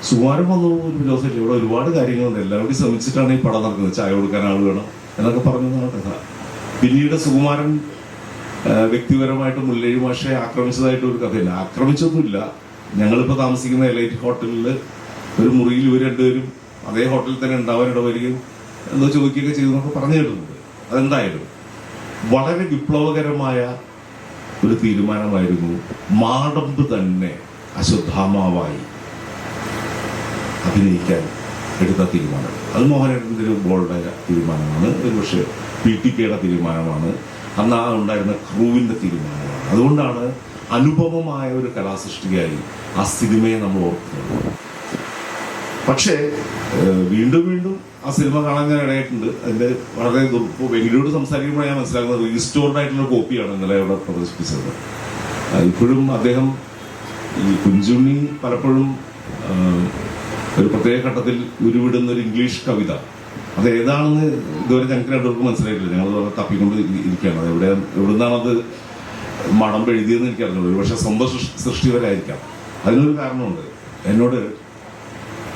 സുകുമാരൻ വന്നു ഒരു ദിവസത്തിൽ ഇവിടെ ഒരുപാട് കാര്യങ്ങളുണ്ട്, എല്ലാവരും കൂടി ശ്രമിച്ചിട്ടാണ് ഈ പടം നടക്കുന്നത്, ചായ കൊടുക്കാൻ ആൾ വേണം എന്നൊക്കെ പറഞ്ഞു എന്നാണ് കഥ. പിന്നീട് സുകുമാരൻ വ്യക്തിപരമായിട്ട് മുല്ലൈ മാഷെ ആക്രമിച്ചതായിട്ട് ഒരു കഥയില്ല. ആക്രമിച്ചൊന്നുമില്ല. ഞങ്ങളിപ്പോൾ താമസിക്കുന്ന എലൈറ്റ് ഹോട്ടലിൽ ഒരു മുറിയിൽ ഇവർ രണ്ടുപേരും അതേ ഹോട്ടലിൽ തന്നെ ഉണ്ടാവാൻ ഇടവരികയും എന്തോ ചോദിക്കുകയൊക്കെ ചെയ്തു എന്നൊക്കെ പറഞ്ഞു കേട്ടിട്ടുണ്ട്. അതെന്തായാലും വളരെ വിപ്ലവകരമായ ഒരു തീരുമാനമായിരുന്നു മാടമ്പ് തന്നെ അശ്വത്ഥാമാവായി അഭിനയിക്കാൻ എടുത്ത തീരുമാനം. അത് മോഹനേട്ടൻ്റെ ഒരു ബോൾഡായ തീരുമാനമാണ്. ഒരുപക്ഷെ PTKയുടെ തീരുമാനമാണ്. അന്ന് ആ ഉണ്ടായിരുന്ന ക്രൂവിൻ്റെ തീരുമാനമാണ്. അതുകൊണ്ടാണ് അനുപമമായ ഒരു കലാസൃഷ്ടിയായി ആ സിനിമയെ നമ്മൾ ഓർക്കുന്നത്. പക്ഷേ വീണ്ടും വീണ്ടും ആ സിനിമ കാണാൻ ഞാൻ ഇടയായിട്ടുണ്ട്. അതിൻ്റെ വളരെ വെങ്കിലോട് സംസാരിക്കുമ്പോൾ ഞാൻ മനസ്സിലാക്കുന്നത് റീസ്റ്റോർഡ് ആയിട്ടുള്ള കോപ്പിയാണ് ഇന്നലെ അവിടെ പ്രദർശിപ്പിച്ചത്. ഇപ്പോഴും അദ്ദേഹം ഈ കുഞ്ചുണ്ണി പലപ്പോഴും ഒരു പ്രത്യേക ഘട്ടത്തിൽ ഉരുവിടുന്ന ഒരു ഇംഗ്ലീഷ് കവിത, അത് ഏതാണെന്ന് ഇതുവരെ ഞങ്ങൾക്ക് രണ്ടുപേർക്കും മനസ്സിലായിട്ടില്ല. ഞങ്ങൾ തപ്പിക്കൊണ്ട് ഇരിക്കുകയാണ്. അത് എവിടുന്നാണത് മടമ്പ് എഴുതിയെന്ന് എനിക്ക് അറിഞ്ഞുള്ളൂ. ഒരു പക്ഷേ സ്വന്തം സൃഷ്ടി വരെ ആയിരിക്കാം. അതിനൊരു കാരണമുണ്ട്. എന്നോട്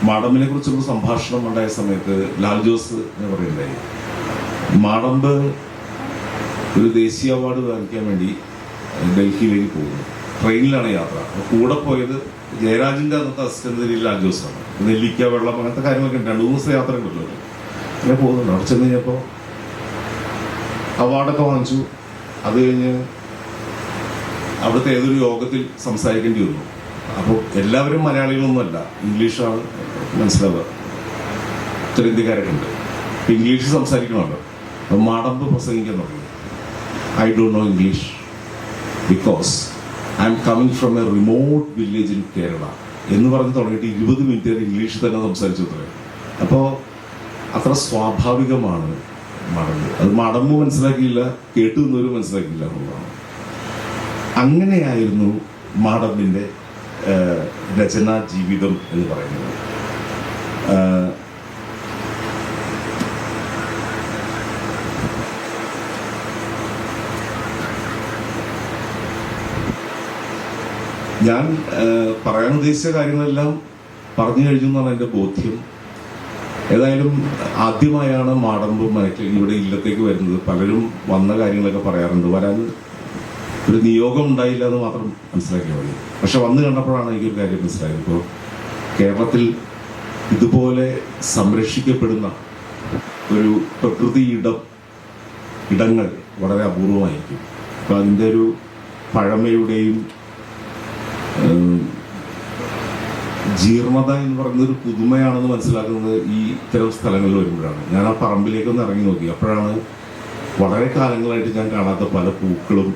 മാടമ്പിനെ കുറിച്ചുള്ള സംഭാഷണം ഉണ്ടായ സമയത്ത് ലാൽ ജോസ് എന്ന് പറയുന്നുണ്ടായി, മാടമ്പ് ഒരു ദേശീയ അവാർഡ് വാങ്ങിക്കാൻ വേണ്ടി ഡൽഹിയിലേക്ക് പോകുന്നു. ട്രെയിനിലാണ് യാത്ര. കൂടെ പോയത് ജയരാജിൻ്റെ അന്നത്തെ അസിസ്റ്റന്റ് ലാൽ ജോസാണ്. നെല്ലിക്ക, വെള്ളം, അങ്ങനത്തെ കാര്യങ്ങളൊക്കെ ഉണ്ട്. 2 ദിവസം യാത്ര ഉണ്ടല്ലോ. അങ്ങനെ പോകുന്നുണ്ട്. അവിടെ ചെന്ന് കഴിഞ്ഞപ്പോൾ അവാർഡൊക്കെ വാങ്ങിച്ചു. അത് കഴിഞ്ഞ് അവിടുത്തെ ഏതൊരു യോഗത്തിൽ സംസാരിക്കേണ്ടി വന്നു. അപ്പോൾ എല്ലാവരും മലയാളികളൊന്നുമല്ല, ഇംഗ്ലീഷാണ് മനസ്സിലാവുക. ഉത്തരേന്ത്യക്കാരൊക്കെ ഉണ്ട്. അപ്പോൾ ഇംഗ്ലീഷ് സംസാരിക്കണമല്ലോ. അപ്പോൾ മാടമ്പ് പ്രസംഗിക്കാൻ തുടങ്ങി. I don't know English because I am coming from A remote village in Kerala എന്ന് പറഞ്ഞ് തുടങ്ങിയിട്ട് 20 മിനിറ്റ് വരെ ഇംഗ്ലീഷിൽ തന്നെ സംസാരിച്ചു തുടങ്ങി. അപ്പോൾ അത്ര സ്വാഭാവികമാണ് മാടമ്പ്. അത് മാടമ്പ് മനസ്സിലാക്കിയില്ല, കേട്ടു നിന്നവരും മനസ്സിലാക്കിയില്ല എന്നുള്ളതാണ്. അങ്ങനെയായിരുന്നു മാടമ്പിൻ്റെ രചനാ ജീവിതം എന്ന് പറയുന്നത്. ഞാൻ പറയാൻ ഉദ്ദേശിച്ച കാര്യങ്ങളെല്ലാം പറഞ്ഞു കഴിഞ്ഞു എന്നാണ് എൻ്റെ ബോധ്യം. ഏതായാലും ആദ്യമായാണ് മാടമ്പ് ഇവിടെ ഇല്ലത്തേക്ക് വരുന്നത്. പലരും വന്ന കാര്യങ്ങളൊക്കെ പറയാറുണ്ട്. വരാൻ ഒരു നിയോഗം ഉണ്ടായില്ല എന്ന് മാത്രം മനസ്സിലാക്കിയാൽ മതി. പക്ഷെ വന്ന് കണ്ടപ്പോഴാണ് എനിക്കൊരു കാര്യം മനസ്സിലായത്. ഇപ്പോൾ കേരളത്തിൽ ഇതുപോലെ സംരക്ഷിക്കപ്പെടുന്ന ഒരു പ്രകൃതി ഇടങ്ങൾ വളരെ അപൂർവമായിരിക്കും. അപ്പോൾ അതിൻ്റെ ഒരു പഴമയുടെയും ജീർണത എന്ന് പറയുന്നൊരു പുതുമയാണെന്ന് മനസ്സിലാക്കുന്നത് ഈ ഇത്തരം സ്ഥലങ്ങളിൽ വരുമ്പോഴാണ്. ഞാൻ ആ പറമ്പിലേക്കൊന്ന് ഇറങ്ങി നോക്കി. അപ്പോഴാണ് വളരെ കാലങ്ങളായിട്ട് ഞാൻ കാണാത്ത പല പൂക്കളും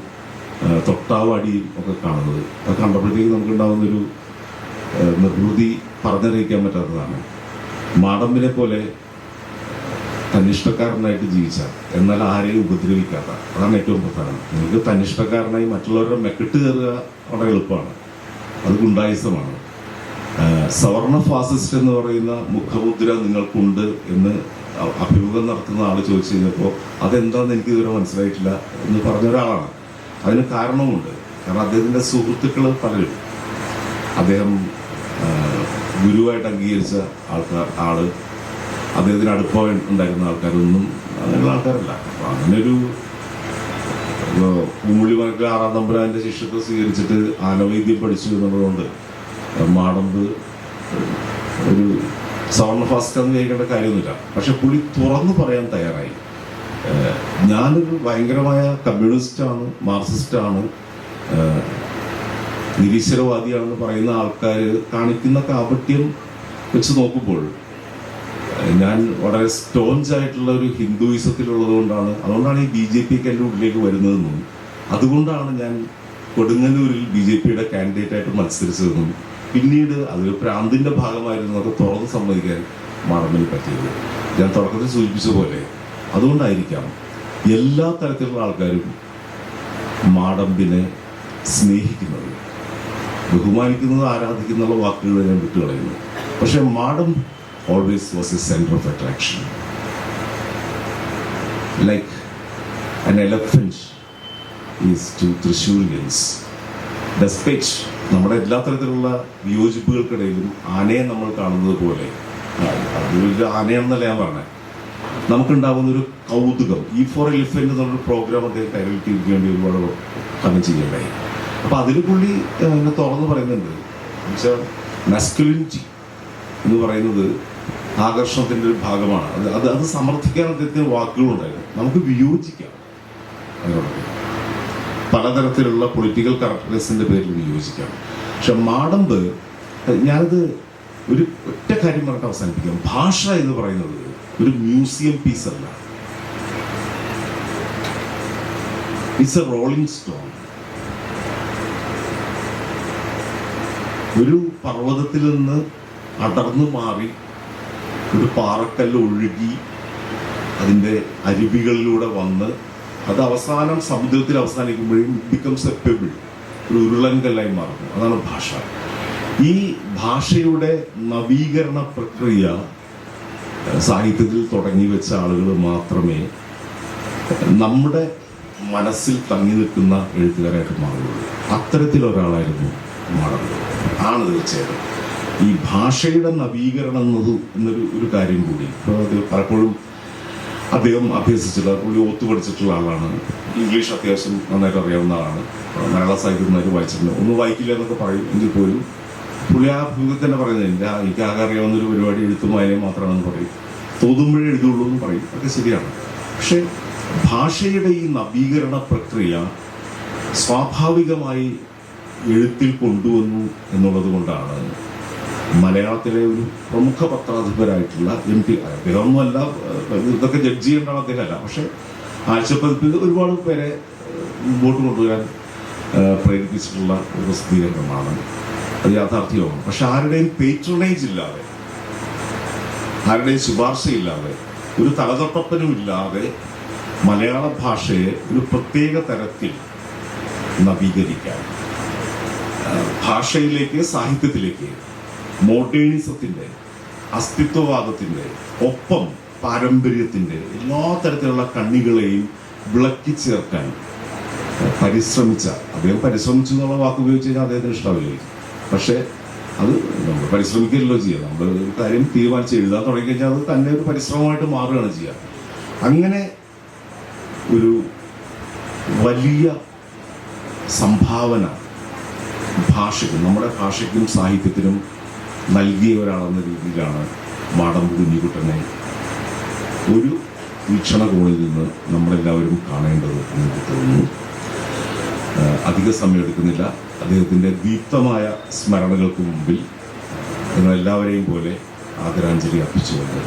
തൊട്ടാവാടിയും ഒക്കെ കാണുന്നത്. അത് കണ്ടപ്പോഴത്തേക്ക് നമുക്കുണ്ടാകുന്നൊരു നിർവൃതി പറഞ്ഞറിയിക്കാൻ പറ്റാത്തതാണ്. മാടമ്പിനെ പോലെ തന്നിഷ്ടക്കാരനായിട്ട് ജീവിച്ച, എന്നാൽ ആരെയും ഉപദ്രവിക്കാത്ത, അതാണ് ഏറ്റവും പ്രധാനം. നിങ്ങൾക്ക് തന്നിഷ്ടക്കാരനായി മറ്റുള്ളവരുടെ മെക്കിട്ട് കയറുക വളരെ എളുപ്പമാണ്. അത് ഗുണ്ടായിസമാണ്. സവർണ ഫാസിസ്റ്റ് എന്ന് പറയുന്ന മുഖമുദ്ര നിങ്ങൾക്കുണ്ട് എന്ന് അഭിമുഖം നടത്തുന്ന ആൾ ചോദിച്ചു കഴിഞ്ഞപ്പോൾ അതെന്താണെന്ന് എനിക്ക് ഇതുവരെ മനസ്സിലായിട്ടില്ല എന്ന് പറഞ്ഞ ഒരാളാണ്. അതിന് കാരണവുമുണ്ട്. കാരണം അദ്ദേഹത്തിൻ്റെ സുഹൃത്തുക്കൾ പലരും അദ്ദേഹം ഗുരുവായിട്ട് അംഗീകരിച്ച ആള് അദ്ദേഹത്തിന് അടുപ്പം ഉണ്ടായിരുന്ന ആൾക്കാരൊന്നും അങ്ങനെയുള്ള ആൾക്കാരല്ല. അപ്പം അങ്ങനെയൊരു കുമ്മുള്ളി മനക്കിൽ 6-ാം തമ്പുരാൻ്റെ ശിഷ്യത്വം സ്വീകരിച്ചിട്ട് ആനവൈദ്യം പഠിച്ചു എന്നുള്ളതുകൊണ്ട് മാടമ്പ് ഒരു സവർണ ഫാസ്റ്റ് എന്ന് കേൾക്കേണ്ട കാര്യമൊന്നുമില്ല. പക്ഷെ പുള്ളി തുറന്നു പറയാൻ തയ്യാറായി. ഞാനൊരു ഭയങ്കരമായ കമ്മ്യൂണിസ്റ്റാണ്, മാർക്സിസ്റ്റാണ്, നിരീശ്വരവാദിയാണെന്ന് പറയുന്ന ആൾക്കാർ കാണിക്കുന്ന കാപട്യം വെച്ച് നോക്കുമ്പോൾ ഞാൻ വളരെ സ്റ്റോഞ്ചായിട്ടുള്ള ഒരു ഹിന്ദുയിസത്തിലുള്ളത് അതുകൊണ്ടാണ് ഈ BJP ഒക്കെ എൻ്റെ ഉള്ളിലേക്ക് വരുന്നതെന്നും അതുകൊണ്ടാണ് ഞാൻ കൊടുങ്ങല്ലൂരിൽ BJPയുടെ കാൻഡിഡേറ്റായിട്ട് മത്സരിച്ചതെന്നും പിന്നീട് അതൊരു പ്രാന്തിൻ്റെ ഭാഗമായിരുന്നു എന്നൊക്കെ തുറന്ന് സമ്മതിക്കാൻ മാടമ്പിന് പറ്റിയത്. ഞാൻ തുടക്കത്തിൽ സൂചിപ്പിച്ച പോലെ അതുകൊണ്ടായിരിക്കാം എല്ലാ തരത്തിലുള്ള ആൾക്കാരും മാടമ്പിനെ സ്നേഹിക്കുന്നത്, ബഹുമാനിക്കുന്നത്, ആരാധിക്കുന്നുള്ള വാക്കുകൾ ഞാൻ വിട്ടുകളയുന്നു. പക്ഷെ Madampu always was a center of attraction. Like an elephant is to Thrissurians. Despite നമ്മുടെ എല്ലാ തരത്തിലുള്ള വിയോജിപ്പുകൾക്കിടയിലും ആനയെ നമ്മൾ കാണുന്നത് പോലെ, അതൊരു ആനയാണെന്നല്ല ഞാൻ പറഞ്ഞത്, നമുക്കുണ്ടാകുന്ന ഒരു കൗതുകം. E4 Elephant എന്നുള്ളൊരു പ്രോഗ്രാം അദ്ദേഹം കൈരളിക്ക് വേണ്ടി ഒരുപാട് കഥ ചെയ്യണ്ടായി. അപ്പം അതിൽ പുള്ളി എന്നെ തുറന്ന് പറയുന്നുണ്ട്, എന്നുവെച്ചാൽ മസ്കുലിനിറ്റി എന്ന് പറയുന്നത് ആകർഷണത്തിൻ്റെ ഒരു ഭാഗമാണ്. അത് സമർത്ഥിക്കാൻ അദ്ദേഹത്തിന് വാക്കുകളുണ്ടായിരുന്നു. നമുക്ക് വിയോജിക്കാം അതിനോട്, പലതരത്തിലുള്ള പൊളിറ്റിക്കൽ കറക്റ്റ്നെസ്സിൻ്റെ പേരിൽ വിയോജിക്കാം. പക്ഷെ മാടമ്പ്, ഞാനത് ഒരു ഒറ്റ കാര്യം പറഞ്ഞിട്ട് അവസാനിപ്പിക്കാം. ഭാഷ എന്ന് പറയുന്നത് ഒരു മ്യൂസിയം പീസല്ല, ഇറ്റ്സ് എ റോളിംഗ് സ്റ്റോൺ. ഒരു പർവ്വതത്തിൽ നിന്ന് അടർന്നു മാറി ഒരു പാറക്കല്ല് ഒഴുകി അതിൻ്റെ അരുവികളിലൂടെ വന്ന് അത് അവസാനം സമുദ്രത്തിൽ അവസാനിക്കുമ്പോഴും ബിക്കംസ് എ പെബിൾ, ഒരു ഉരുളൻകല്ലായി മാറുന്നു. അതാണ് ഭാഷ. ഈ ഭാഷയുടെ നവീകരണ പ്രക്രിയ സാഹിത്യത്തിൽ തുടങ്ങി വെച്ച ആളുകൾ മാത്രമേ നമ്മുടെ മനസ്സിൽ തങ്ങി നിൽക്കുന്ന എഴുത്തുകാരായിട്ട് മാറുള്ളൂ. അത്തരത്തിലൊരാളായിരുന്നു മാടമ്പ്. ആണ് തീർച്ചയായിട്ടും ഈ ഭാഷയുടെ നവീകരണം എന്നൊരു കാര്യം കൂടി. ഇപ്പോൾ അത് പലപ്പോഴും അദ്ദേഹം അഭ്യസിച്ചിട്ടുള്ള, പുള്ളി ഒത്തു പഠിച്ചിട്ടുള്ള ആളാണ്. ഇംഗ്ലീഷ് അത്യാവശ്യം നന്നായിട്ട് അറിയാവുന്ന ആളാണ്. മലയാള സാഹിത്യം നന്നായിട്ട് വായിച്ചിട്ടുണ്ട്. ഒന്നും വായിക്കില്ല എന്നൊക്കെ പറയും എങ്കിൽ പോലും പുള്ളി ആ ഭൂമിയിൽ തന്നെ പറയുന്നത് എനിക്ക് ആകെ അറിയാവുന്നൊരു പരിപാടി എഴുത്തും വായനയും മാത്രമാണെന്ന് പറയും. തോന്നുമ്പോഴേ എഴുതുള്ളൂ എന്ന് പറയും. അതൊക്കെ ശരിയാണ്. പക്ഷെ ഭാഷയുടെ ഈ നവീകരണ പ്രക്രിയ സ്വാഭാവികമായി എഴുത്തിൽ കൊണ്ടുവന്നു എന്നുള്ളത് കൊണ്ടാണ് മലയാളത്തിലെ ഒരു പ്രമുഖ പത്രാധിപരായിട്ടുള്ള MP, അദ്ദേഹമൊന്നുമല്ല, ഇതൊക്കെ ജഡ്ജ് ചെയ്യേണ്ടതാണ് അദ്ദേഹമല്ല, പക്ഷെ ആഴ്ചപ്പതിപ്പിൽ ഒരുപാട് പേരെ മുമ്പോട്ട് കൊണ്ടുവരാൻ പ്രേരിപ്പിച്ചിട്ടുള്ള ഒരു പ്രസിദ്ധീകരണമാണ്. അത് യാഥാർത്ഥ്യമാണ്. പക്ഷെ ആരുടെയും പേട്രണേജ് ഇല്ലാതെ, ആരുടെയും ശുപാർശയില്ലാതെ, ഒരു തലതൊട്ടപ്പനും ഇല്ലാതെ മലയാള ഭാഷയെ ഒരു പ്രത്യേക തരത്തിൽ നവീകരിക്കാൻ, ഭാഷയിലേക്ക്, സാഹിത്യത്തിലേക്ക് മോഡേണിസത്തിൻ്റെ, അസ്തിത്വവാദത്തിൻ്റെ ഒപ്പം പാരമ്പര്യത്തിൻ്റെ എല്ലാ തരത്തിലുള്ള കണ്ണികളെയും വിളക്കി ചേർക്കാൻ പരിശ്രമിച്ച, അദ്ദേഹം പരിശ്രമിച്ചു എന്നുള്ള വാക്ക് ഉപയോഗിച്ച് കഴിഞ്ഞാൽ അദ്ദേഹത്തിന് ഇഷ്ടമാവില്ല. പക്ഷേ അത് നമ്മൾ പരിശ്രമിക്കല്ലോ ചെയ്യുക. നമ്മൾ ഒരു കാര്യം തീരുമാനിച്ച് എഴുതാൻ തുടങ്ങിക്കഴിഞ്ഞാൽ അത് തന്നെ ഒരു പരിശ്രമമായിട്ട് മാറുകയാണ് ചെയ്യുക. അങ്ങനെ ഒരു വലിയ സംഭാവന ഭാഷയ്ക്കും, നമ്മുടെ ഭാഷയ്ക്കും സാഹിത്യത്തിനും നൽകിയ ഒരാളെന്ന രീതിയിലാണ് മാടമ്പ് കുഞ്ഞിക്കുട്ടനെ ഒരു വീക്ഷണകോണിൽ നിന്ന് നമ്മളെല്ലാവരും കാണേണ്ടത് എന്ന് എനിക്ക് തോന്നുന്നു. അധിക സമയം എടുക്കുന്നില്ല. അദ്ദേഹത്തിൻ്റെ ദീപ്തമായ സ്മരണകൾക്ക് മുമ്പിൽ നിങ്ങളെല്ലാവരെയും പോലെ ആദരാഞ്ജലി അർപ്പിച്ചുകൊണ്ട്